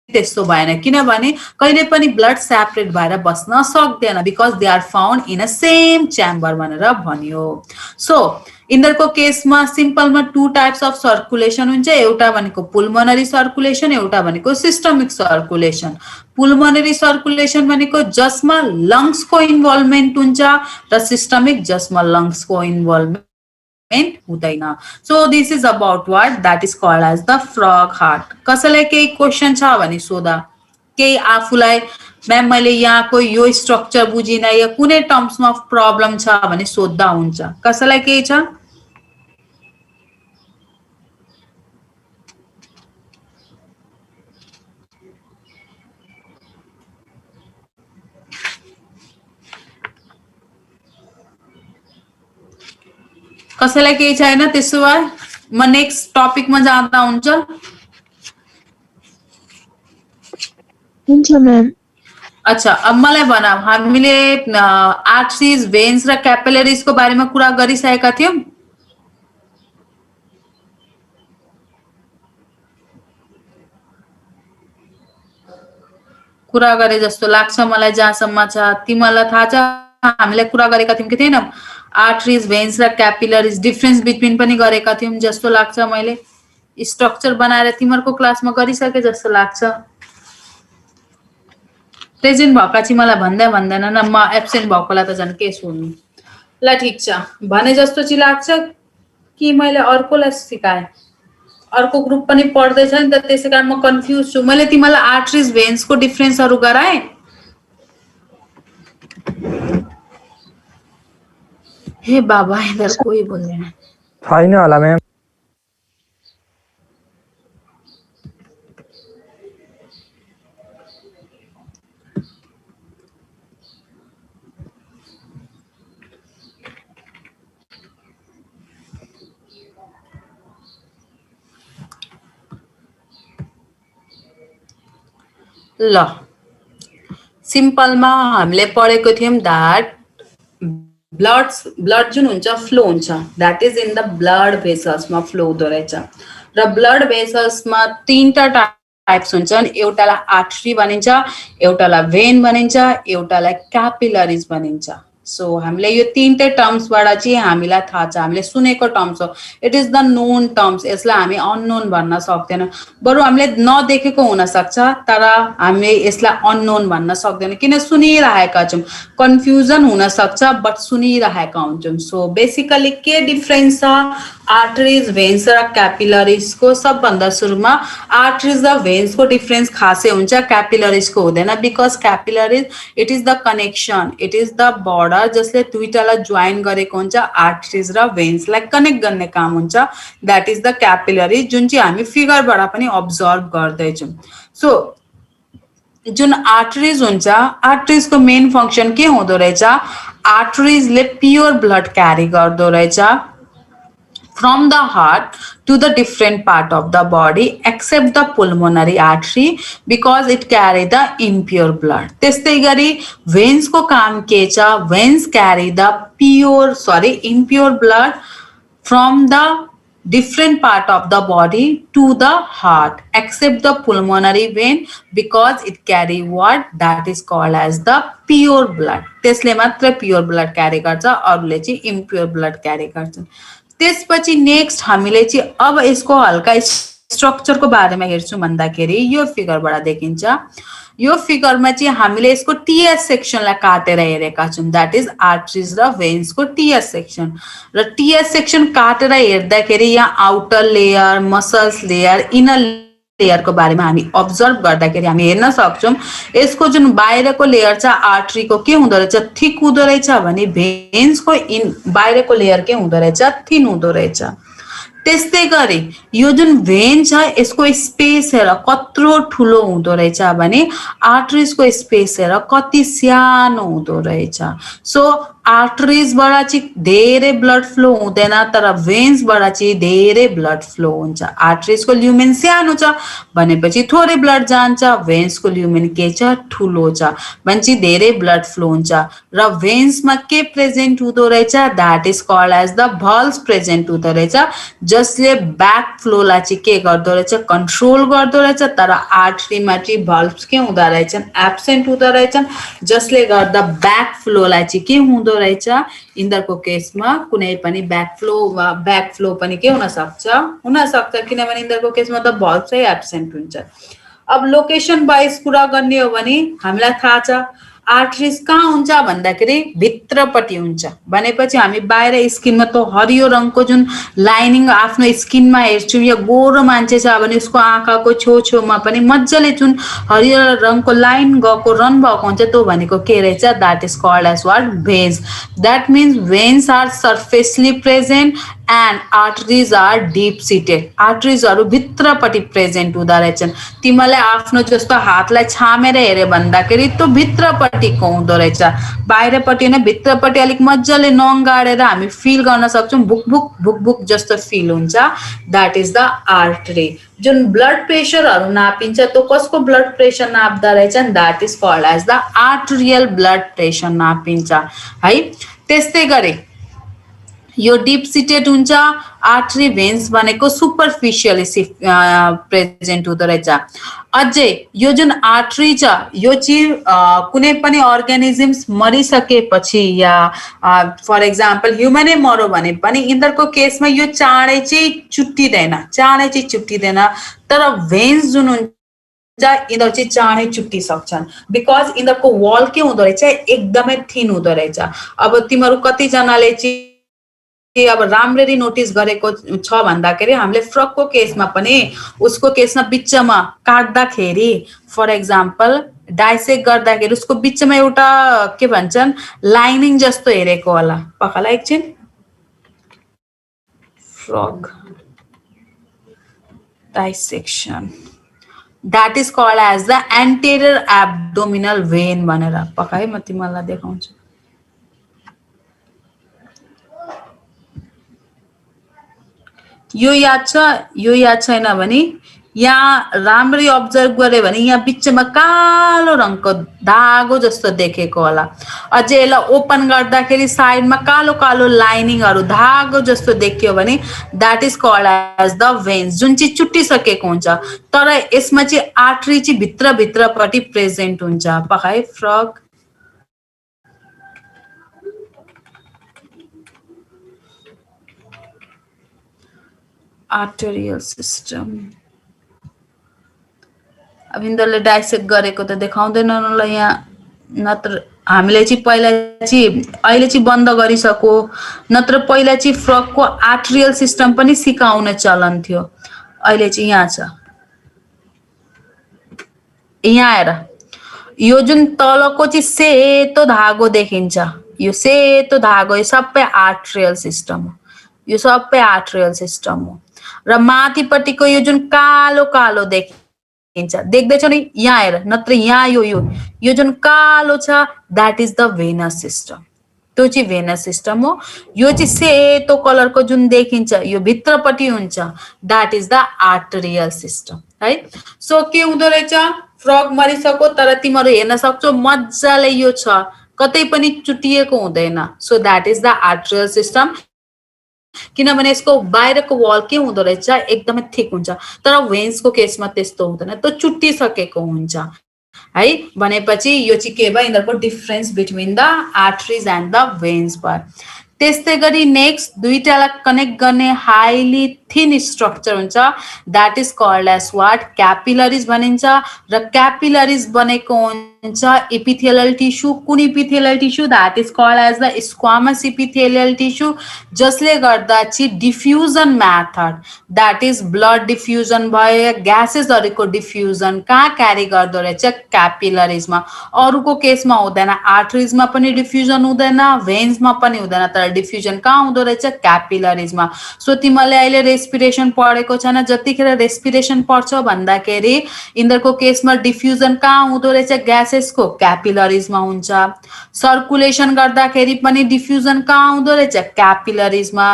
त्यस्तो भएन। किनभने कहिले पनि ब्लड सेपरेट भएर बस्न सक्दैन, because they are found in a same chamber भनेर भनियो। सो यिनीहरूको केसमा सिम्पलमा 2 टाइप्स अफ सर्कुलेसन हुन्छ, एउटा भनेको पुल्मोनरी सर्कुलेसन, एउटा भनेको सिस्टमिक सर्कुलेसन। पुल्मोनरी सर्कुलेसन भनेको जसमा लङ्सको इन्भल्भमेन्ट हुन्छ, र सिस्टमिक जसमा लङ्सको इन्भल्भमेन्ट हुँदैन। So this is about what that is called as the frog heart. कसैलाई केही क्वेसन छ भने सोधा, केही आफूलाई म्याम मैले यहाँको यो स्ट्रक्चर बुझिन या कुनै टर्म्समा प्रब्लम छ भने सोध्दा हुन्छ। कसैलाई केही छ? कसैलाई केही छैन? त्यसो भए म नेक्स्ट टपिकमा जाँदा हुन्छ? हुन्छ म्याम। अच्छा, अब मलाई भन, हामीले आर्टरिज, भेन्स र क्यापिलरिजको बारेमा कुरा गरिसकेका थियौँ। कुरा गरे जस्तो लाग्छ मलाई जहाँसम्म छ। तिमीलाई थाहा छ हामीले कुरा गरेका थियौँ कि थिएनौँ? आर्टरिज, भेन्स र क्यापिलरिज डिफरेन्स बिट्विन पनि गरेका थियौँ जस्तो लाग्छ। मैले स्ट्रक्चर बनाएर तिमीहरूको क्लासमा गरिसके जस्तो लाग्छ। प्रेजेन्ट भएका चाहिँ मलाई भन्दैन न, म एब्सेन्ट भएकोलाई त झन् के सुन्नु। ल ठिक छ, भने जस्तो चाहिँ लाग्छ कि मैले अर्कोलाई सिकाएँ, अर्को ग्रुप पनि पढ्दैछ नि त, त्यसै कारण म कन्फ्युज छु। मैले तिमीलाई आर्टरिज, भेन्सको डिफरेन्सहरू गराएँ? हे बाबा, इधर कोही बोल्दैन। छैन होला म्याम। ल, सिम्पलमा हामीले पढेको थियौँ द्याट ब्लड जुन हुन्छ फ्लो हुन्छ, that is in the blood भेसल्समा फ्लो हुँदो रहेछ। र ब्लड भेसल्समा 3टा टाइप्स हुन्छन्। एउटालाई आर्टरी भनिन्छ, एउटालाई भेन भनिन्छ, एउटालाई क्यापिलरिज भनिन्छ। सो हामीले यो 3टै टर्म्सबाट चाहिँ हामीलाई थाहा छ, हामीले सुनेको टर्म्स हो। It is the known terms, यसलाई हामी अननोन भन्न सक्दैनौँ। बरु हामीले नदेखेको हुनसक्छ, तर हामीले यसलाई अननोन भन्न सक्दैनौँ, किन सुनिरहेका छौँ। कन्फ्युजन हुनसक्छ, बट सुनिरहेका हुन्छौँ। सो बेसिकली के डिफरेन्स छ आर्टरिज, भेन्स र क्यापिलरिजको? सबभन्दा सुरुमा आर्टरिज र भेन्सको डिफरेन्स खासै हुन्छ, क्यापिलरिजको हुँदैन। Because capillaries it is the connection, it is the border जसले दुईटालाई जोइन गरेको हुन्छ। आर्टरिज र भेन्सलाई कनेक्ट गर्ने काम हुन्छ, द्याट इज द क्यापिलरिज, जुन चाहिँ हामी फिगरबाट पनि अब्जर्भ गर्दैछौँ। सो जुन आर्टरिज हुन्छ, आर्टरिजको मेन फङ्सन के हुँदो रहेछ? आर्टरिजले प्योर ब्लड क्यारी गर्दो रहेछ from the heart to the different part of the body except the pulmonary artery because it carry the impure blood. त्यस्तै गरी veins को काम के छ? Veins carry the impure blood from the different part of the body to the heart except the pulmonary vein because it carry what that is called as the pure blood. त्यसले मात्र pure blood carry गर्छ, अरूले चाहिँ impure blood carry गर्छन्. त्यसपछि next हामीले चाहिँ अब यसको हल्का स्ट्रक्चरको बारेमा हेर्छौं भन्दाखेरि यो फिगरबाट देखिन्छ. यो फिगरमा चाहिँ हामीले यसको टीएस सेक्सनलाई काटेर हेरेका छौं. दैट इज आर्टरीज र भेन्स को टीएस सेक्सन. र टीएस सेक्सन काटेर हेर्दाखेरि यहाँ outer layer, muscles layer, inner layer को बारेमा हामी अब्जर्भ गर्दाखेरि हामी हेर्न सक्छौं यसको जुन बाहिरको लेयर छ आर्टरी को के हुँदो रहेछ, थिक हुँदो रहेछ भने भेन्स को बाहिरको लेयर के हुँदो रहेछ, थिन हुँदो रहेछ. त्यस्तै गरी यो जुन भेन छ यसको स्पेस हेर कत्रो ठुलो हुँदो रहेछ भने आर्टरीज को स्पेस हेर कति सानो हुँदो रहेछ. सो आर्टरीज बाट चाहिँ धेरै ब्लड फ्लो हुँदैन तर भेन्स बाट चाहिँ धेरै ब्लड फ्लो हुन्छ. आर्टरीज को ल्युमेन सानो छ भनेपछि थोरै ब्लड जान्छ, भेन्स को ल्युमेन के छ, ठुलो छ भनेपछि धेरै ब्लड फ्लो हुन्छ. र भेन्स मा के प्रेजेन्ट हुँदो रहेछ, that is called as the valves present हुँदो रहेछ जसले ब्याक फ्लो लाई चाहिँ के गर्दो रहेछ, कन्ट्रोल गर्दो रहेछ. तर आर्टरी मा चाहिँ भल्व्स के हुँदो रहेछन्, एब्सेन्ट हुँदो रहेछन् जसले गर्दा ब्याक फ्लो लाई चाहिँ के हुँदो रहेछ, इन्दरको केसमा कुनै पनि ब्याक फ्लो पनि के हुन सक्छ किनभने इन्दरको केसमा त भल्भ चाहिँ एब्सेन्ट हुन्छ. अब लोकेसन वाइज कुरा गर्ने हो भने हामीलाई थाहा छ आर्टरीज कहाँ हुन्छ भन्दाखेरि भित्रपट्टि हुन्छ भनेपछि हामी बाहिर स्किनमा त हरियो रङको जुन लाइनिङ आफ्नो स्किनमा हेर्छौं या गोरो मान्छे छ भने उसको आँखाको छेउछेउमा पनि मज्जाले जुन हरियो रङको लाइन गएको रन भएको हुन्छ त्यो भनेको के रहेछ, that is called as what, veins. That means veins are surfacely present and arteries are deep seated. Arteries हरु भित्रपट्टि प्रेजेन्ट हुँदा रहेछन्. तिमीले आफ्नो जस्तो हातलाई छामेर हेरे भन्दाखेरि त्यो भित्रपट्टिको हुँदो रहेछ, बाहिरपट्टि हैन भित्रपट्टि अलिक मज्जाले नङ्गाडेर हामी फिल गर्न सक्छौं, भुक भुक जस्तो फिल हुन्छ. That is the artery. जुन ब्लड प्रेसरहरु नापिन्छ त्यो कसको ब्लड प्रेसर नाप्दा रहेछन्, that is called as the arterial blood pressure नापिन्छ है. त्यस्तै गरी यो डीप सिटेड हुन्छ. आर्टरी भेन्स भनेको सुपरफिशियली प्रेजेन्ट हुँदो रहेछ. अझै यो जुन आर्टरी छ यो चाहिँ कुनै पनि अर्गानिजम्स मरिसकेपछि या फर एक्जाम्पल ह्युमनै मर्यो भने पनि इन्दरको केसमा यो चाँडै चाहिँ चुट्टिदैन तर भेन्स जुन हुन्छ इन्दर चाहिँ चाँडै चुट्टि सक्छन् बिकज इन्दरको वाल के हुँदो रहेछ, एकदमै थिन हुँदो रहेछ. अब तिमीहरू कतिजनाले चाहिँ अब राम्ररी नोटिस गरेको छ भन्दाखेरि हामीले फ्रकको केसमा पनि उसको केसमा बिचमा काट्दाखेरि फर एक्जाम्पल डाइसेक्ट गर्दाखेरि उसको बिचमा एउटा के भन्छन् लाइनिङ जस्तो हेरेको होला. पखाला एकछिन. Frog dissection that is called as the anterior abdominal vein भनेर पकाए म तिमीलाई देखाउँछु. यो याद छैन भने यहाँ राम्ररी अब्जर्भ गरे भने यहाँ बिचमा कालो रङको धागो जस्तो देखेको होला. अझै यसलाई ओपन गर्दाखेरि साइडमा कालो कालो लाइनिङहरु धागो जस्तो देखियो भने that is called as the veins जुन चाहिँ चुट्टिसकेको हुन्छ. तर यसमा चाहिँ आर्टरी चाहिँ भित्रपट्टि प्रेजेन्ट हुन्छ. पखाइ फ्रक आर्टेरियल सिस्टम. अब इन्दरले डाइसेक्ट गरेको त देखाउँदैन होला यहाँ, नत्र हामीले चाहिँ पहिला चाहिँ अहिले चाहिँ बन्द गरिसको, नत्र पहिला चाहिँ फ्रकको आर्टेरियल सिस्टम पनि सिकाउने चलन थियो. अहिले चाहिँ यहाँ छ. यहाँ हेर यो जुन तलको चाहिँ सेतो धागो देखिन्छ, यो सेतो धागो यो सबै आर्टेरियल सिस्टम हो. यो सबै आर्टेरियल सिस्टम हो. र माथिपट्टिको यो जुन कालो कालो देखिन्छ देख्दैछौ नि यहाँ हेर, नत्र यहाँ यो जुन कालो छ that is the Venus system. त्यो चाहिँ भेनस सिस्टम हो. यो चाहिँ सेतो कलरको जुन देखिन्छ यो भित्रपट्टि हुन्छ, that is the arterial system है. सो के हुँदो रहेछ, फ्रग मरिसक्यो तर तिमीहरू हेर्न सक्छौ मज्जाले यो छ, कतै पनि चुटिएको हुँदैन. So that is the arterial system. किनभने यसको बाहिरको वल के हुँदो रहेछ एकदमै थिक हुन्छ तर भेन्सको केसमा त्यस्तो हुँदैन त्यो चुट्टिसकेको हुन्छ है भनेपछि यो चाहिँ के भयो यिनीहरूको difference between the arteries and the veins भयो त्यस्तै गरी नेक्स्ट दुईटालाई कनेक्ट गर्ने हाइली थिन स्ट्रक्चर हुन्छ that is called as what capillaries भनिन्छ र क्यापिलरिज बनेको हुन्छ इपिथेलियल टिस्यु कुन epithelial tissue that is called as the squamous epithelial tissue जसले गर्दा चाहिँ diffusion method that is blood diffusion भयो ग्यासेसहरूको डिफ्युजन कहाँ क्यारी गर्दो रहेछ क्यापिलरिजमा अरूको केसमा हुँदैन आर्टरिजमा पनि डिफ्युजन हुँदैन भेन्समा पनि हुँदैन तर डिफ्युजन कहाँ हुँदो रहेछ क्यापिलरिजमा सो तिमीले अहिले रेस्पिरेसन पढेको छैन जतिखेर रेस्पिरेसन पढ्छौ भन्दाखेरि यिनीहरूको केसमा डिफ्युजन कहाँ हुँदो रहेछ ग्यासेसको क्यापिलरिजमा हुन्छ सर्कुलेसन गर्दाखेरि पनि डिफ्युजन कहाँ हुँदो रहेछ क्यापिलरिजमा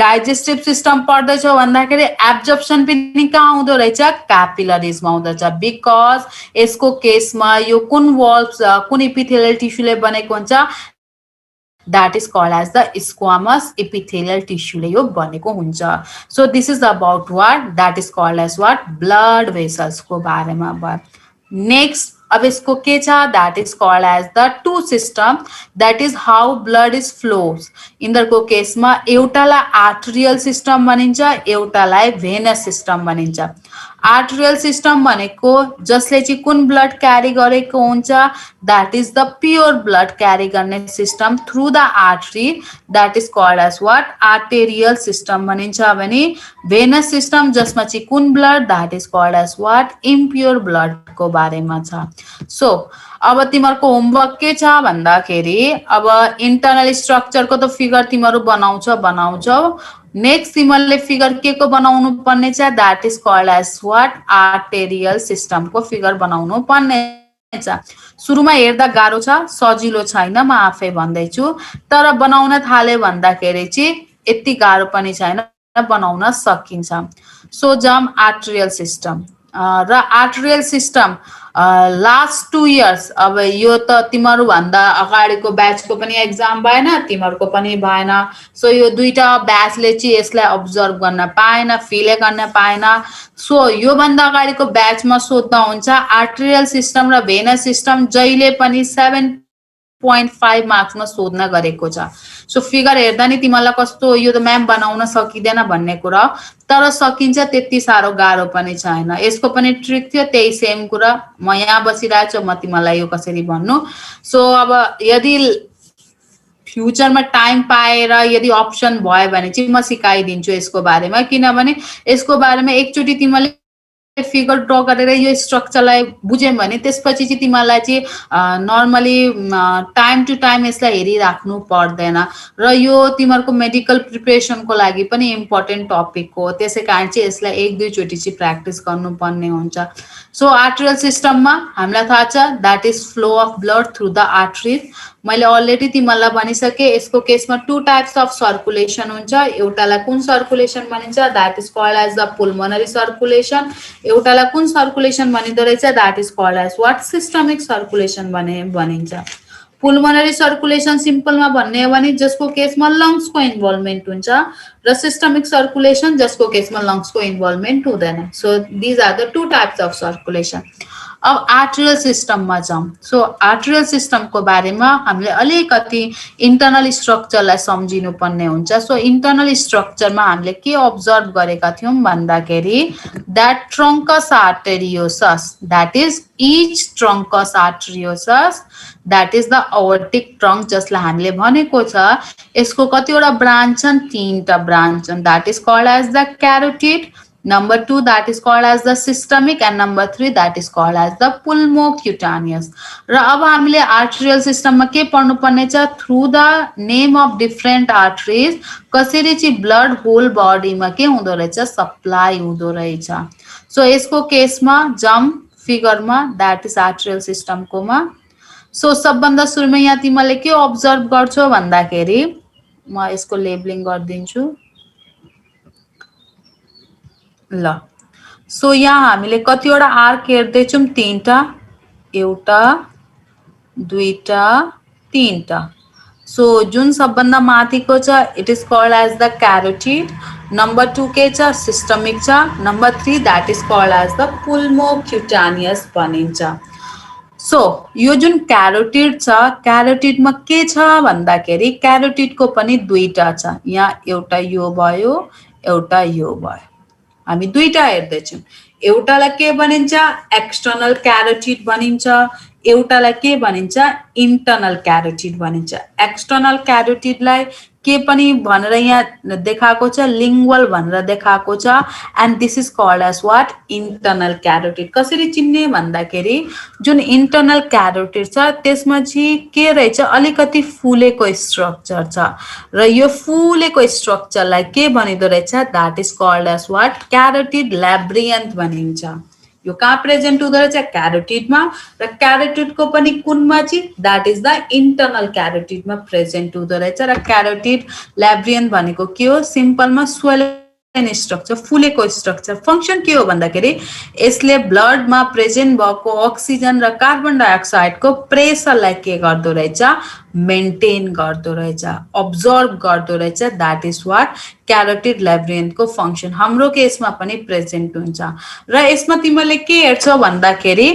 डाइजेस्टिभ सिस्टम पढ्दैछौ भन्दाखेरि एब्जर्प्सन पनि कहाँ हुँदो रहेछ क्यापिलरिजमा हुँदछ बिकज यसको केसमा यो कुन वल्स कुन इपिथेलियल टिस्युले बनेको हुन्छ that is called as the squamous epithelial tissue ले यो बनेको हुन्छ so this is about what that is called as what blood vessels को बारेमा भयो next अब यसको के छ that is called as the two system that is how blood is flows यिनीहरूको केसमा एउटालाई arterial system भनिन्छ एउटालाई venous system भनिन्छ आर्टरियल सिस्टम भनेको जसले चाहिँ कुन ब्लड क्यारी गरेको हुन्छ that is the pure blood क्यारी गर्ने system through the artery that is called as what arterial system भनिन्छ भने भेनस सिस्टम जसमा चाहिँ कुन blood that is called as what impure blood को बारेमा छ सो अब तिमीहरूको होमवर्क के छ भन्दाखेरि अब इन्टरनल स्ट्रक्चरको त फिगर तिमीहरू बनाउँछौ नेक्स्ट तिमीहरूले फिगर के को बनाउनु पर्ने छ that is called as what arterial system को फिगर बनाउनु पर्ने छ सुरुमा हेर्दा गाह्रो छ सजिलो छैन म आफै भन्दैछु तर बनाउन थाले भन्दाखेरि चाहिँ यति गाह्रो पनि छैन बनाउन सकिन्छ सो जम आर्टेरियल सिस्टम र आर्टेरियल सिस्टम लास्ट 2 इयर्स अब यो त तिमीहरू भन्दा अगाडिको ब्याचको पनि एक्जाम भएन तिमीहरूको पनि भएन सो यो दुईटा ब्याचले चाहिँ यसलाई अब्जर्भ गर्न पाएन फिल गर्न पाएन सो यो भन्दा अगाडिको ब्याचमा सोध्दा हुन्छ आर्टेरियल सिस्टम र भेनस सिस्टम जहिले पनि 7.5 मार्क्समा सोध्न गरेको छ सो फिगर हेर्दा नि तिमीलाई कस्तो यो त म्याम बनाउन सकिदैन भन्ने कुरा तर सकिन्छ त्यति साह्रो गाह्रो पनि छैन यसको पनि ट्रिक थियो त्यही सेम कुरा म यहाँ बसिरहेको छु म तिमीलाई यो कसरी भन्नु सो अब यदि फ्युचरमा टाइम पाएर यदि अप्सन भयो भने चाहिँ म सिकाइदिन्छु यसको बारेमा किनभने यसको बारेमा एकचोटी तिमीले फिगर ड्र गरेर यो स्ट्रक्चरलाई बुझ्यौ भने त्यसपछि चाहिँ तिमीलाई चाहिँ नर्मली टाइम टु टाइम यसलाई हेरिराख्नु पर्दैन र यो तिमीहरूको मेडिकल प्रिपरेसनको लागि पनि इम्पोर्टेन्ट टपिक हो त्यसै कारण चाहिँ यसलाई एक दुई चोटि चाहिँ प्र्याक्टिस गर्नुपर्ने हुन्छ सो आर्टेरियल सिस्टममा हामीलाई थाहा छ that is flow of blood through the arteries मैले अलरेडी तिमीलाई भनिसके यसको केसमा 2 टाइप्स अफ सर्कुलेसन हुन्छ एउटालाई कुन सर्कुलेसन भनिन्छ that is called as the pulmonary circulation एउटालाई कुन सर्कुलेसन भनिदो रहेछ that is called as what systemic circulation भनिन्छ पुल्मोनरी सर्कुलेसन सिम्पलमा भन्ने हो भने जसको केसमा लङ्सको इन्भल्भमेन्ट हुन्छ र सिस्टमिक सर्कुलेसन जसको केसमा लङ्सको इन्भल्भमेन्ट हुँदैन so these are the 2 types of circulation अब आर्टेरियल सिस्टममा जाउँ सो आर्टेरियल सिस्टमको बारेमा हामीले अलिकति इन्टरनल स्ट्रक्चरलाई सम्झिनु पर्ने हुन्छ सो इन्टरनल स्ट्रक्चरमा हामीले के अब्जर्भ गरेका थियौँ भन्दाखेरि that truncus arteriosus that is each truncus arteriosus that is the aortic trunk जसलाई हामीले भनेको छ यसको कतिवटा ब्रान्च छन् 3टा ब्रान्च छन् that is called as the carotid Number 2 that is called as the systemic and number 3 that is called as the pulmocutaneous. र अब हामीले आर्टेरियल सिस्टममा के पढ्नु पर्ने छ through the name of different arteries कसरी चाहिँ ब्लड होल बडीमा के हुँदो रहेछ सप्लाई हुँदो रहेछ सो यसको केसमा जम फिगरमा द्याट इज आर्टेरियल सिस्टमकोमा सो सबभन्दा सुरुमा यहाँ तिमीले के अब्जर्भ गर्छौ भन्दाखेरि म यसको लेबलिङ गरिदिन्छु ल सो यहाँ हामीले कतिवटा आर्क हेर्दैछौँ 3टा एउटा 2टा 3टा सो जुन सबभन्दा माथिको छ it is called as the carotid, number 2 के छ सिस्टमिक छ, number 3 that is called as the pulmocutaneous भनिन्छ। सो यो जुन क्यारोटिड छ क्यारोटिडमा के छ भन्दाखेरि क्यारोटिडको पनि दुईटा छ, यहाँ एउटा यो भयो एउटा यो भयो, हामी दुईटा हेर्दैछौँ। एउटालाई के भनिन्छ एक्सटर्नल क्यारोटिड भनिन्छ, एउटालाई के भनिन्छ इन्टर्नल क्यारोटिड भनिन्छ। एक्सटर्नल क्यारोटिडलाई के पनि भनेर यहाँ देखाएको छ लिङ्गुअल भनेर देखाएको छ and this is called as what internal carotid. कसरी चिन्ने भन्दाखेरि जुन इन्टर्नल क्यारोटिड छ त्यसमा चाहिँ के रहेछ अलिकति फुलेको स्ट्रक्चर छ र यो फुलेको स्ट्रक्चरलाई के भनिदो रहेछ that is called as what carotid labyrinth भनिन्छ। यो कहाँ प्रेजेन्ट हुँदो रहेछ क्यारोटिडमा र क्यारोटिडको पनि कुनमा चाहिँ द्याट इज द इन्टर्नल क्यारोटिडमा प्रेजेन्ट हुँदो रहेछ र क्यारोटिड ल्याब्रियन्थ भनेको के हो सिम्पलमा स्वेलेन स्ट्रक्चर फुलेको स्ट्रक्चर। फङ्सन के हो भन्दाखेरि यसले ब्लडमा प्रेजेन्ट भएको अक्सिजन र कार्बन डाइअक्साइडको प्रेसरलाई के गर्दो रहेछ मेन्टेन गर्दो रहेछ अब्जर्भ गर्दो रहेछ द्याट इज वाट क्यारोटिड ल्याब्रियन्थको फङ्सन हाम्रो केसमा पनि प्रेजेन्ट हुन्छ। र यसमा तिमीले के हेर्छौ भन्दाखेरि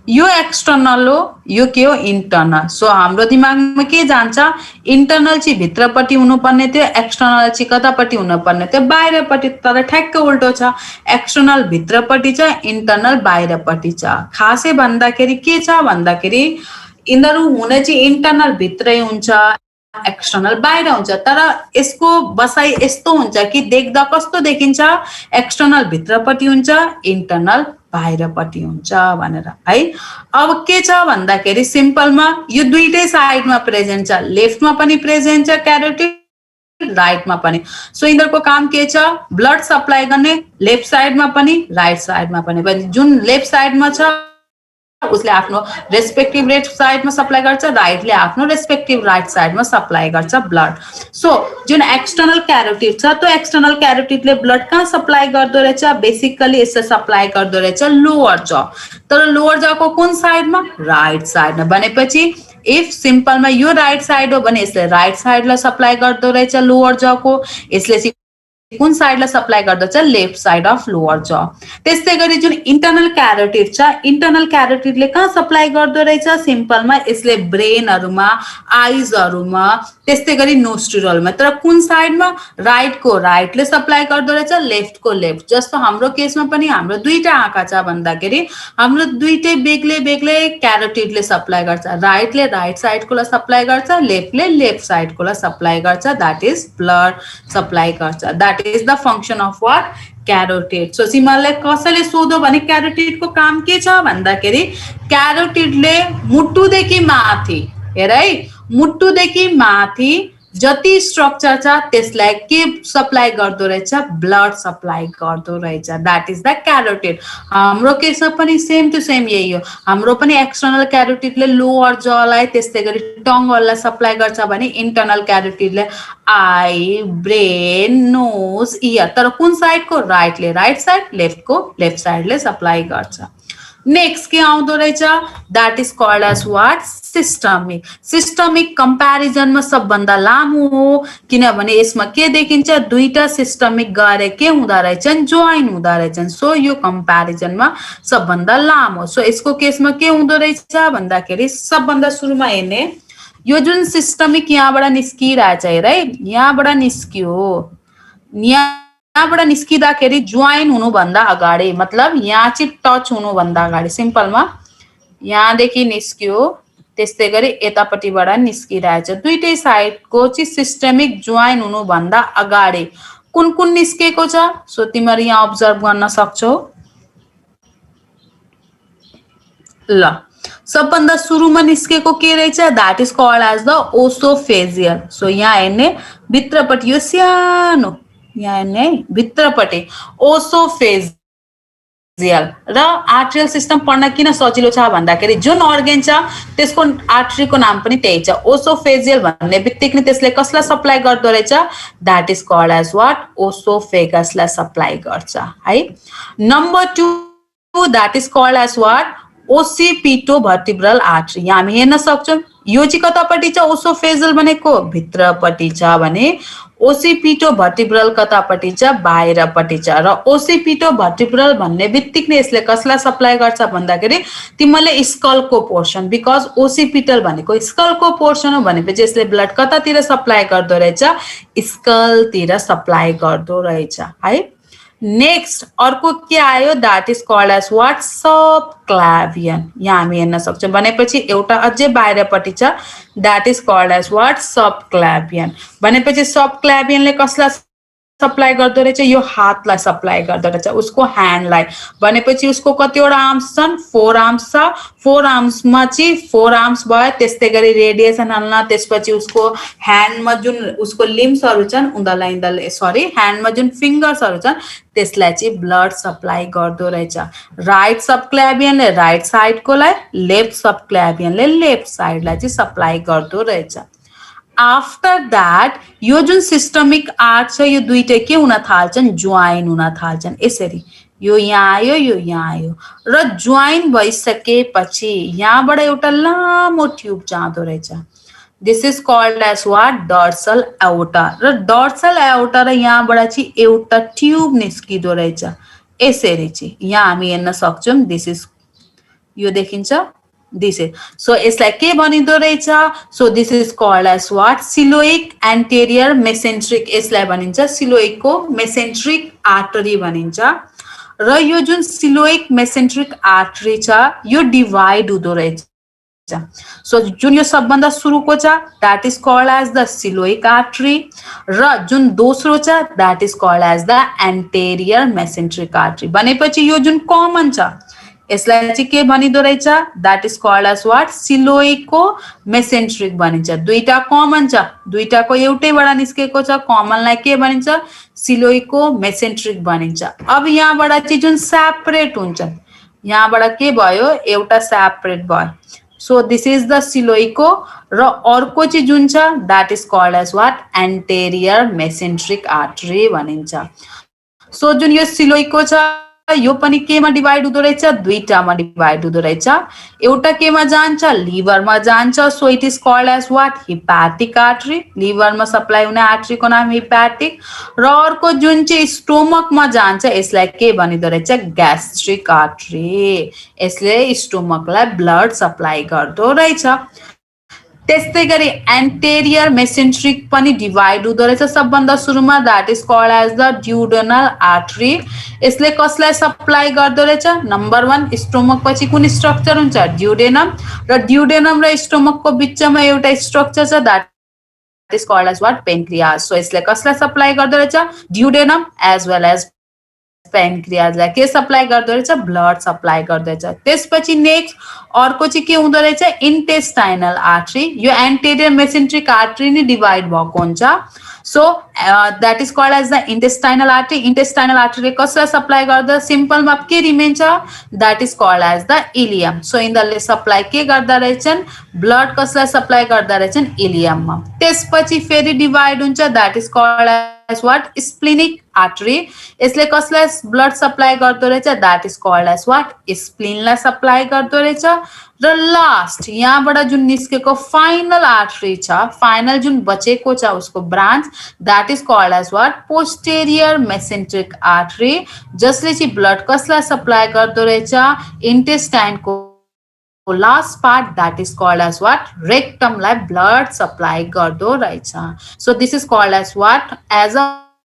यो एक्सटर्नल हो यो के हो इन्टर्नल। सो हाम्रो दिमागमा के जान्छ इन्टर्नल चाहिँ भित्रपट्टि हुनुपर्ने थियो एक्सटर्नल चाहिँ कतापट्टि हुनुपर्ने थियो बाहिरपट्टि, तर ठ्याक्क उल्टो छ एक्सटर्नल भित्रपट्टि छ इन्टर्नल बाहिरपट्टि छ। खासै भन्दाखेरि के छ भन्दाखेरि यिनीहरू हुने चाहिँ इन्टर्नल भित्रै हुन्छ एक्सटर्नल बाहिर हुन्छ, तर यसको बसाइ यस्तो हुन्छ कि देख्दा कस्तो देखिन्छ एक्सटर्नल भित्रपट्टि हुन्छ इन्टर्नल बाहिरपट्टि हुन्छ भनेर है। अब के छ भन्दाखेरि सिम्पलमा यो दुईटै साइडमा प्रेजेन्ट छ, लेफ्टमा पनि प्रेजेन्ट छ क्यारोटिड राइटमा पनि। सो यिनीहरूको काम के छ ब्लड सप्लाई गर्ने लेफ्ट साइडमा पनि राइट साइडमा पनि। जुन लेफ्ट साइडमा छ उसले आफ्नो रेस्पेक्टिभ लेफ्ट साइडमा सप्लाई गर्छ, राइटले आफ्नो रेस्पेक्टिभ राइट साइडमा सप्लाई गर्छ ब्लड। सो जुन एक्सटर्नल क्यारोटिड छ त्यो एक्सटर्नल क्यारोटिडले ब्लड कहाँ सप्लाई गर्दो रहेछ बेसिकली यसले सप्लाई गर्दो रहेछ लोअर ज, तर लोअर जको कुन साइडमा राइट साइडमा। भनेपछि इफ सिम्पलमा यो राइट साइड हो भने यसले राइट साइडलाई सप्लाई गर्दो रहेछ लोअर जको, यसले कुन साइडलाई सप्लाई गर्दछ लेफ्ट साइड अफ लोअर ज। त्यस्तै गरी जुन इन्टर्नल क्यारोटिड छ इन्टर्नल क्यारोटिडले कहाँ सप्लाई गर्दो रहेछ सिम्पलमा यसले ब्रेनहरुमा आइजहरुमा त्यस्तै गरी नोस्ट्रियलमा, तर कुन साइडमा राइटको राइटले सप्लाई गर्दो रहेछ लेफ्टको लेफ्ट। जस्तो हाम्रो केसमा पनि हाम्रो दुईटा आँखा छ भन्दाखेरि हाम्रो दुईटै बेग्लै बेग्लै क्यारोटिडले सप्लाई गर्छ, राइटले राइट साइडकोलाई सप्लाई गर्छ लेफ्टले लेफ्ट साइडकोलाई सप्लाई गर्छ द्याट इज ब्लड सप्लाई गर्छ। That is the function of what carotid. So तिमीलाई कसैले सोध्यो भने क्यारोटिडको काम के छ भन्दाखेरि क्यारोटिडले मुटुदेखि माथि हेर है मुटुदेखि माथि जति स्ट्रक्चर छ त्यसलाई के सप्लाई गर्दो रहेछ ब्लड सप्लाई गर्दो रहेछ द्याट इज द क्यारोटिड। हाम्रो केसमा पनि सेम टु सेम यही हो, हाम्रो पनि एक्सटर्नल क्यारोटिडले लोअर जलाई त्यस्तै गरी टङ्गहरूलाई सप्लाई गर्छ भने इन्टर्नल क्यारोटिडले आई ब्रेन नोज इयर, तर कुन साइडको राइटले राइट साइड लेफ्टको लेफ्ट साइडले सप्लाई गर्छ। नेक्स्ट के आउँदो रहेछ that is called as what systemic. Systemic कम्प्यारिजनमा सबभन्दा लामो हो किनभने यसमा के देखिन्छ दुईटा सिस्टमिक गरे के हुँदा रहेछन् जोइन हुँदा रहेछन्। सो यो कम्प्यारिजनमा सबभन्दा लामो। सो यसको केसमा के हुँदो रहेछ भन्दाखेरि सबभन्दा सुरुमा हेर्ने यो जुन सिस्टमिक यहाँबाट निस्किरहेछ हेर है यहाँबाट निस्कियो, यहाँबाट निस्किँदाखेरि जोइन हुनुभन्दा अगाडि मतलब यहाँ चाहिँ टच हुनुभन्दा अगाडि सिम्पलमा यहाँदेखि निस्कियो त्यस्तै गरी यतापट्टिबाट निस्किरहेछ दुईटै साइडको चाहिँ सिस्टमिक जोइन हुनुभन्दा अगाडि कुन कुन निस्केको छ। सो तिमीहरू यहाँ अब्जर्भ गर्न सक्छौ। ल सबभन्दा सुरुमा निस्केको के रहेछ that is called as the oesophageal. So यहाँ हेर्ने भित्रपट्टि यो सानो यहाँ हेर्ने है भित्रपट्टि ओसोफेजियल र आर्ट्रियल सिस्टम पढ्न किन सजिलो छ भन्दाखेरि जुन अर्गन छ त्यसको आर्ट्रीको नाम पनि त्यही छ ओसोफेजियल भन्ने बित्तिकै त्यसले कसलाई सप्लाई गर्दो रहेछ that is called as what ओसोफेगसलाई सप्लाई गर्छ है। Number 2 that is called as what occipitovertebral artery यहाँ हामी हेर्न सक्छौँ यो चाहिँ कतापट्टि छ ओसोफेजल भनेको भित्रपट्टि छ भने ओसिपिटोभर्टिब्रल कतापट्टि छ बाहिरपट्टि छ र ओसिपिटोभर्टिब्रल भन्ने बित्तिकै यसले कसलाई सप्लाई गर्छ भन्दाखेरि तिमीले स्कलको पोर्सन बिकज ओसिपिटल भनेको स्कलको पोर्सन हो भनेपछि यसले ब्लड कतातिर सप्लाई गर्दो रहेछ स्कलतिर सप्लाई गर्दो रहेछ है नेक्स्ट अर्को के आयो that is called as what subclavian यहाँ हामी हेर्न सक्छौँ भनेपछि एउटा अझै बाहिरपट्टि छ that is called as what subclavian भनेपछि सबक्लाभियनले कसलाई सप्लाई गर्दो रहेछ यो हातलाई सप्लाई गर्दो रहेछ उसको ह्यान्डलाई भनेपछि उसको कतिवटा आर्म्स छन् 4 आर्म्स छ 4 आर्म्समा चाहिँ 4 आर्म्स भयो त्यस्तै गरी रेडिएसन हाल्न त्यसपछि उसको ह्यान्डमा जुन उसको लिम्सहरू छन् उनीहरूलाई ह्यान्डमा जुन फिङ्गर्सहरू छन् त्यसलाई चाहिँ ब्लड सप्लाई गर्दो रहेछ राइट सबक्लाभियनले राइट साइडकोलाई लेफ्ट सबक्लाभियनले लेफ्ट साइडलाई चाहिँ सप्लाई गर्दो रहेछ आफ्टर दैट यो जुन सिस्टमिक आर्ट छ यो दुईटै के हुन थाल्छन् ज्वाइन हुन थाल्छन् यसरी यो यहाँ आयो यो यहाँ आयो र ज्वाइन भइसकेपछि यहाँबाट एउटा लामो ट्युब जाँदो रहेछ this is called as what dorsal aorta र डर्सल एओर्टा र यहाँबाट चाहिँ एउटा ट्युब निस्किदो रहेछ यसरी चाहिँ यहाँ हामी हेर्न सक्छौँ दिस इज यो देखिन्छ दिस इज सो यसलाई के भनिदो रहेछ so this is called as what coeliac anterior mesenteric यसलाई भनिन्छ सिलोइकको मेसेन्ट्रिक आर्टरी भनिन्छ र यो जुन सिलोइक मेसेन्ट्रिक आर्टरी छ यो डिभाइड हुँदो रहेछ सो जुन यो सबभन्दा सुरुको छ that is called as the coeliac artery र जुन दोस्रो छ that is called as the anterior mesenteric artery भनेपछि यो जुन कमन छ यसलाई चाहिँ के भनिदो रहेछ that is called as what coeliaco mesenteric भनिन्छ दुईटा कमन छ दुईटाको एउटैबाट निस्केको छ कमनलाई के भनिन्छ सिलोइको मेसेन्ट्रिक भनिन्छ अब यहाँबाट चाहिँ जुन सेपरेट हुन्छ यहाँबाट के भयो एउटा सेपरेट भयो so this is the coeliaco र अर्को चाहिँ जुन छ that is called as what anterior mesenteric artery भनिन्छ सो जुन यो सिलोइको छ यो पनि केमा डिभाइड हुँदो रहेछ दुईटामा डिभाइड हुँदो रहेछ एउटा केमा जान्छ लिभरमा जान्छ so it is called as what hepatic artery लिभरमा सप्लाई हुने आर्टरीको नाम हिप्याटिक र अर्को जुन चाहिँ स्टोमकमा जान्छ यसलाई के भनिदो रहेछ ग्यास्ट्रिक आर्टरी यसले स्टोमकलाई ब्लड सप्लाई गर्दो रहेछ त्यस्तै गरी एन्टेरियर मेसेन्ट्रिक पनि डिभाइड हुँदो रहेछ सबभन्दा सुरुमा that is called as the duodenal artery यसले कसलाई सप्लाई गर्दो रहेछ नम्बर 1 स्टोमक पछि कुन स्ट्रक्चर हुन्छ ड्युडेनम र ड्युडेनम र स्टोमकको बिचमा एउटा स्ट्रक्चर छ that is called as what pancreas so यसले कसलाई सप्लाई गर्दो रहेछ ड्युडेनम एज वेल एज पेन्क्रियाजलाई के सप्लाई गर्दो रहेछ ब्लड सप्लाई गर्दैछ त्यसपछि नेक्स्ट अर्को चाहिँ के हुँदो रहेछ इन्टेस्टाइनल आर्टरी यो एन्टेरियर मेसेन्ट्रिक आर्टरी नै डिभाइड भएको हुन्छ so that is called as the intestinal artery intestinal आर्टरीले कसलाई सप्लाई गर्दा सिम्पलमा के रिमेन छ that is called as the ileum so यिनीहरूले सप्लाई के गर्दा रहेछन् ब्लड कसलाई सप्लाई गर्दा रहेछन् इलियममा त्यसपछि फेरि डिभाइड हुन्छ that is called as what splenic artery यसले कसलाई ब्लड सप्लाई गर्दो रहेछ that is called as what स्प्लिनलाई सप्लाई गर्दो रहेछ र लास्ट यहाँबाट जुन निस्केको फाइनल आर्टरी छ फाइनल जुन बचेको छ उसको branch that is called as what posterior mesenteric artery जसले चाहिँ ब्लड कसलाई सप्लाई गर्दो रहेछ इन्टेस्टाइनको last part that is called as what रेक्टमलाई ब्लड सप्लाई गर्दो रहेछ so this is called as what as a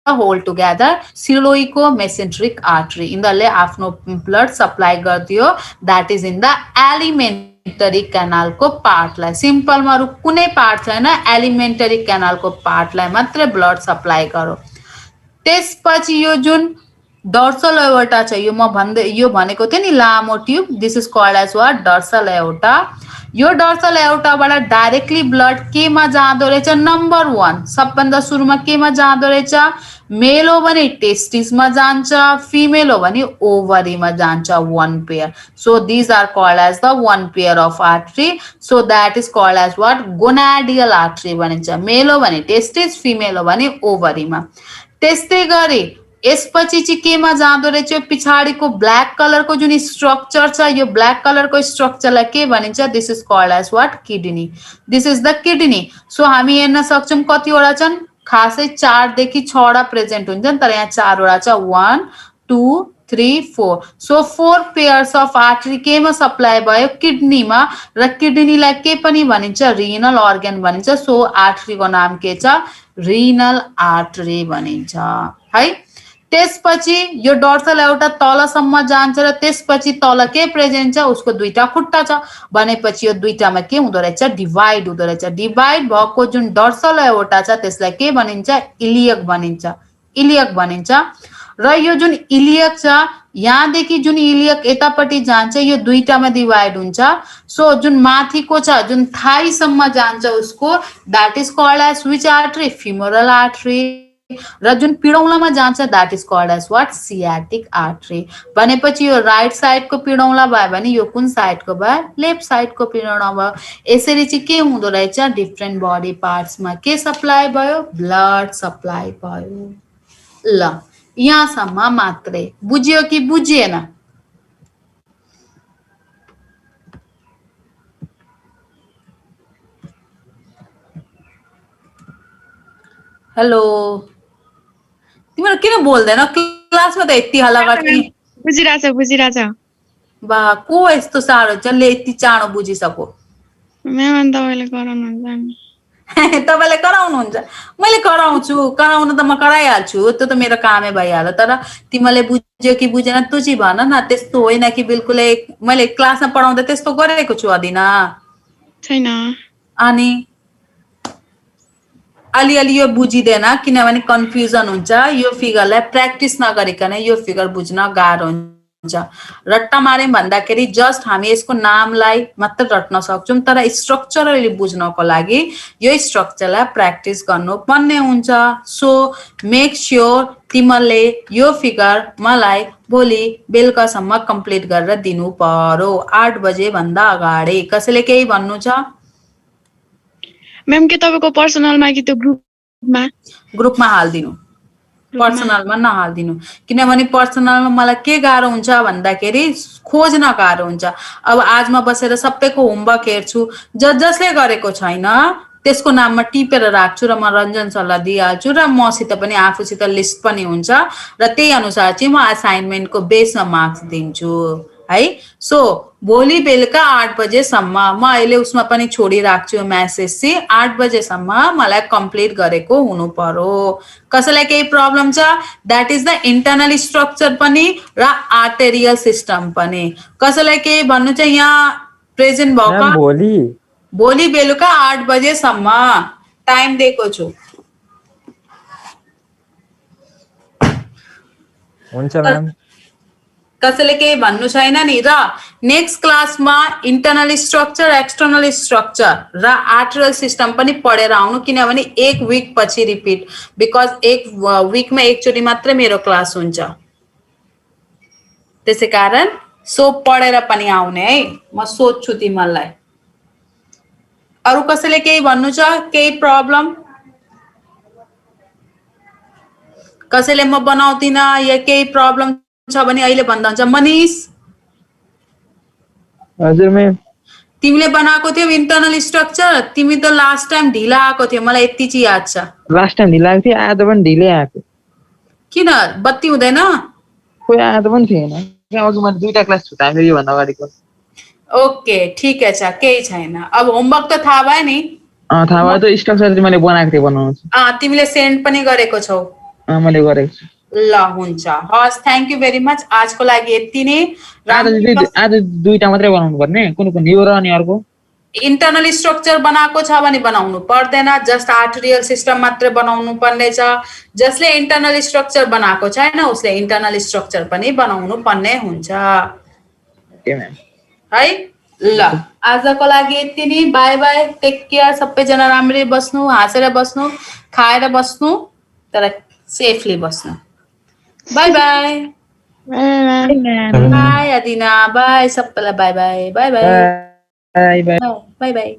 whole together coeliaco mesenteric artery यिनीहरूले आफ्नो ब्लड सप्लाई गरिदियो that is in the alimentary क्यानालको पार्टलाई सिम्पलमा अरू कुनै पार्ट छैन एलिमेन्टरी क्यानालको पार्टलाई मात्रै ब्लड सप्लाई गरो त्यसपछि यो जुन डर्सल एओर्टा छ यो म भन्दै यो भनेको थिएँ नि लामो tube this is called as what dorsal aorta यो डर्सल एओर्टाबाट डाइरेक्टली ब्लड केमा जाँदो रहेछ नम्बर 1 सबभन्दा सुरुमा केमा जाँदो रहेछ मेल हो भने टेस्टिसमा जान्छ फिमेल हो भने ओभरीमा जान्छ 1 pair so these are called as the 1 pair of artery so that is called as what gonadial artery भनिन्छ मेल हो भने टेस्टिस फिमेल हो भने ओभरीमा त्यस्तै गरी यसपछि चाहिँ केमा जाँदो रहेछ पछाडिको ब्ल्याक कलरको जुन स्ट्रक्चर छ यो ब्ल्याक कलरको स्ट्रक्चरलाई के भनिन्छ this is called as what kidney this is the kidney so हामी हेर्न सक्छौं कतिवटा छन् खासै 4 देखि 6 वटा प्रेजेन्ट हुन्छन् तर यहाँ 4 वटा छ 1 2 3 4 सो 4 पेयर्स अफ आर्टरी केमा सप्लाई भयो किडनीमा र किडनीलाई के पनि भनिन्छ रिनल अर्गन भनिन्छ सो आर्टरीको नाम के छ रिनल आर्टरी भनिन्छ है त्यसपछि यो डर्सल एउटा तलसम्म जान्छ र त्यसपछि तल के प्रेजेन्ट छ उसको दुईटा खुट्टा छ भनेपछि यो दुईटामा के हुँदो रहेछ डिवाइड हुँदो रहेछ डिवाइड भएको जुन डर्सल एउटा छ त्यसलाई के भनिन्छ इलियक भनिन्छ र यो जुन इलियक छ यहाँदेखि जुन इलियक यतापट्टि जान्छ यो दुईटामा डिवाइड हुन्छ सो जुन माथिको छ जुन थाइसम्म जान्छ उसको that is called as which artery femoral artery र जुन पिडौलामा जान्छ that is called as what sciatic artery भनेपछि यो राइट साइडको पिडौला भयो भने यो कुन साइडको भयो लेफ्ट साइडको पिडौला भयो यसरी चाहिँ के हुँदो रहेछ डिफरेन्ट बडी पार्ट्समा के सप्लाई भयो ब्लड सप्लाई भयो ल यहाँसम्म मात्रै बुझ्यो कि बुझिएन हेलो तिमीहरू किन बोल्दैन क्लासमा त यति हल्ला गर्ने बुझिरहेछ बा को यस्तो साह्रो जसले यति चाँडो बुझिसक्यो म्याम अनि तपाईँले गराउनुहुन्छ नि तपाईँले कराउनुहुन्छ मैले कराउन त म कराइहाल्छु त्यो त मेरो कामै भइहाल्यो तर तिमीले बुझ्यो कि बुझेन तँ चाहिँ भन न त्यस्तो होइन कि बिल्कुलै मैले क्लासमा पढाउँदा त्यस्तो गरेको छु अदिना छैन अनि अलिअलि यो बुझिँदैन किनभने कन्फ्युजन हुन्छ यो फिगरलाई प्र्याक्टिस नगरिकन यो फिगर बुझ्न गाह्रो हुन्छ रट्टा मार्यौं भन्दाखेरि जस्ट हामी यसको नामलाई मात्र रट्न सक्छौं तर स्ट्रक्चरली बुझ्नको लागि यो स्ट्रक्चरलाई प्र्याक्टिस गर्नुपर्ने हुन्छ सो मेक श्योर तिमीले यो फिगर मलाई भोलि बेलुकासम्म कम्प्लिट गरेर दिनु पर्यो 8 बजे भन्दा अगाडि कसैले केही भन्नु छ म्याम के तपाईको पर्सनलमा कि त्यो ग्रुपमा हाल्दिनु पर्सनलमा नहाल्दिनु किनभने पर्सनलमा मलाई के गाह्रो हुन्छ भन्दाखेरि खोज्न गाह्रो हुन्छ अब आज म बसेर सबैको होमवर्क हेर्छु जसले गरेको छैन त्यसको नाममा टिपेर राख्छु र म रञ्जन सरलाई दिइहाल्छु र मसित पनि आफूसित लिस्ट पनि हुन्छ र त्यही अनुसार चाहिँ म असाइनमेन्टको बेसमा मार्क्स दिन्छु है सो भोलि बेलुका 8 बजेसम्म म अहिले उसमा पनि छोडिराख्छु मेसेज चाहिँ 8 बजेसम्म मलाई कम्प्लिट गरेको हुनु पर्यो कसैलाई केही प्रब्लम छ that is the internal structure पनि र आर्टेरियल सिस्टम पनि कसैलाई केही भन्नु छ यहाँ प्रेजेन्ट भएको भोलि बेलुका 8 बजेसम्म टाइम दिएको छु हुन्छ म्याम कसैले केही भन्नु छैन नि र नेक्स्ट क्लासमा इंटरनल स्ट्रक्चर एक्सटर्नल स्ट्रक्चर र आर्टरियल सिस्टम पनि पढेर आउनु किनभने एक वीक पछि रिपिट बिकज एक वीकमा एकचोटि मात्र मेरो क्लास हुन्छ त्यसैकारण सो पढेर पनि आउने है म सोध्छु तिमीलाई अरु कसैले केही भन्नु छ केही प्रब्लम कसैले म बनाउँदिन या केही प्रब्लम छ भने अहिले भन्दा हुन्छ मनीष हजुर म्याम तिमीले बनाएको थियौ इन्टरनल स्ट्रक्चर तिमी त लास्ट टाइम ढिला आएको थियो मलाई यति चाहिँ याद छ लास्ट टाइम ढिला आएको थियो आज पनि ढिलै आएको किन बत्ती हुँदैन खोइ आज पनि थिएन अघि मैले दुईटा क्लास छुटाएँ फेरि यो भन्दा अगाडिको ओके ठिकै छ केही छैन अब होमवर्क त थाहा भयो नि थाहा भयो त स्ट्रक्चर मैले बनाएको थिएँ बनाउनु तिमीले सेन्ड पनि गरेको छौ मैले गरेको छु ल हुन्छ हस् थ्यांक यू भेरी मच आजको लागि यति नै आज दुईटा मात्रै बनाउनु पर्ने कुन कुन यो र अनि अर्को इंटरनल स्ट्रक्चर बनाएको छ भने बनाउनु पर्दैन जस्ट आर्टरियल सिस्टम मात्र बनाउनु पर्ने छ जसले इंटरनल स्ट्रक्चर बनाएको छैन उसले इंटरनल स्ट्रक्चर पनि बनाउनु पर्ने हुन्छ ओके म्याम है ल आजको लागि यति नै बाइ बाइ टेक केयर सबैजना राम्ररी बस्नु हाँसेर बस्नु खाएर बस्नु तर सेफली बस्नु बाय बाय बाय अदिना बाय सबैलाई bye bye bye bye bye bye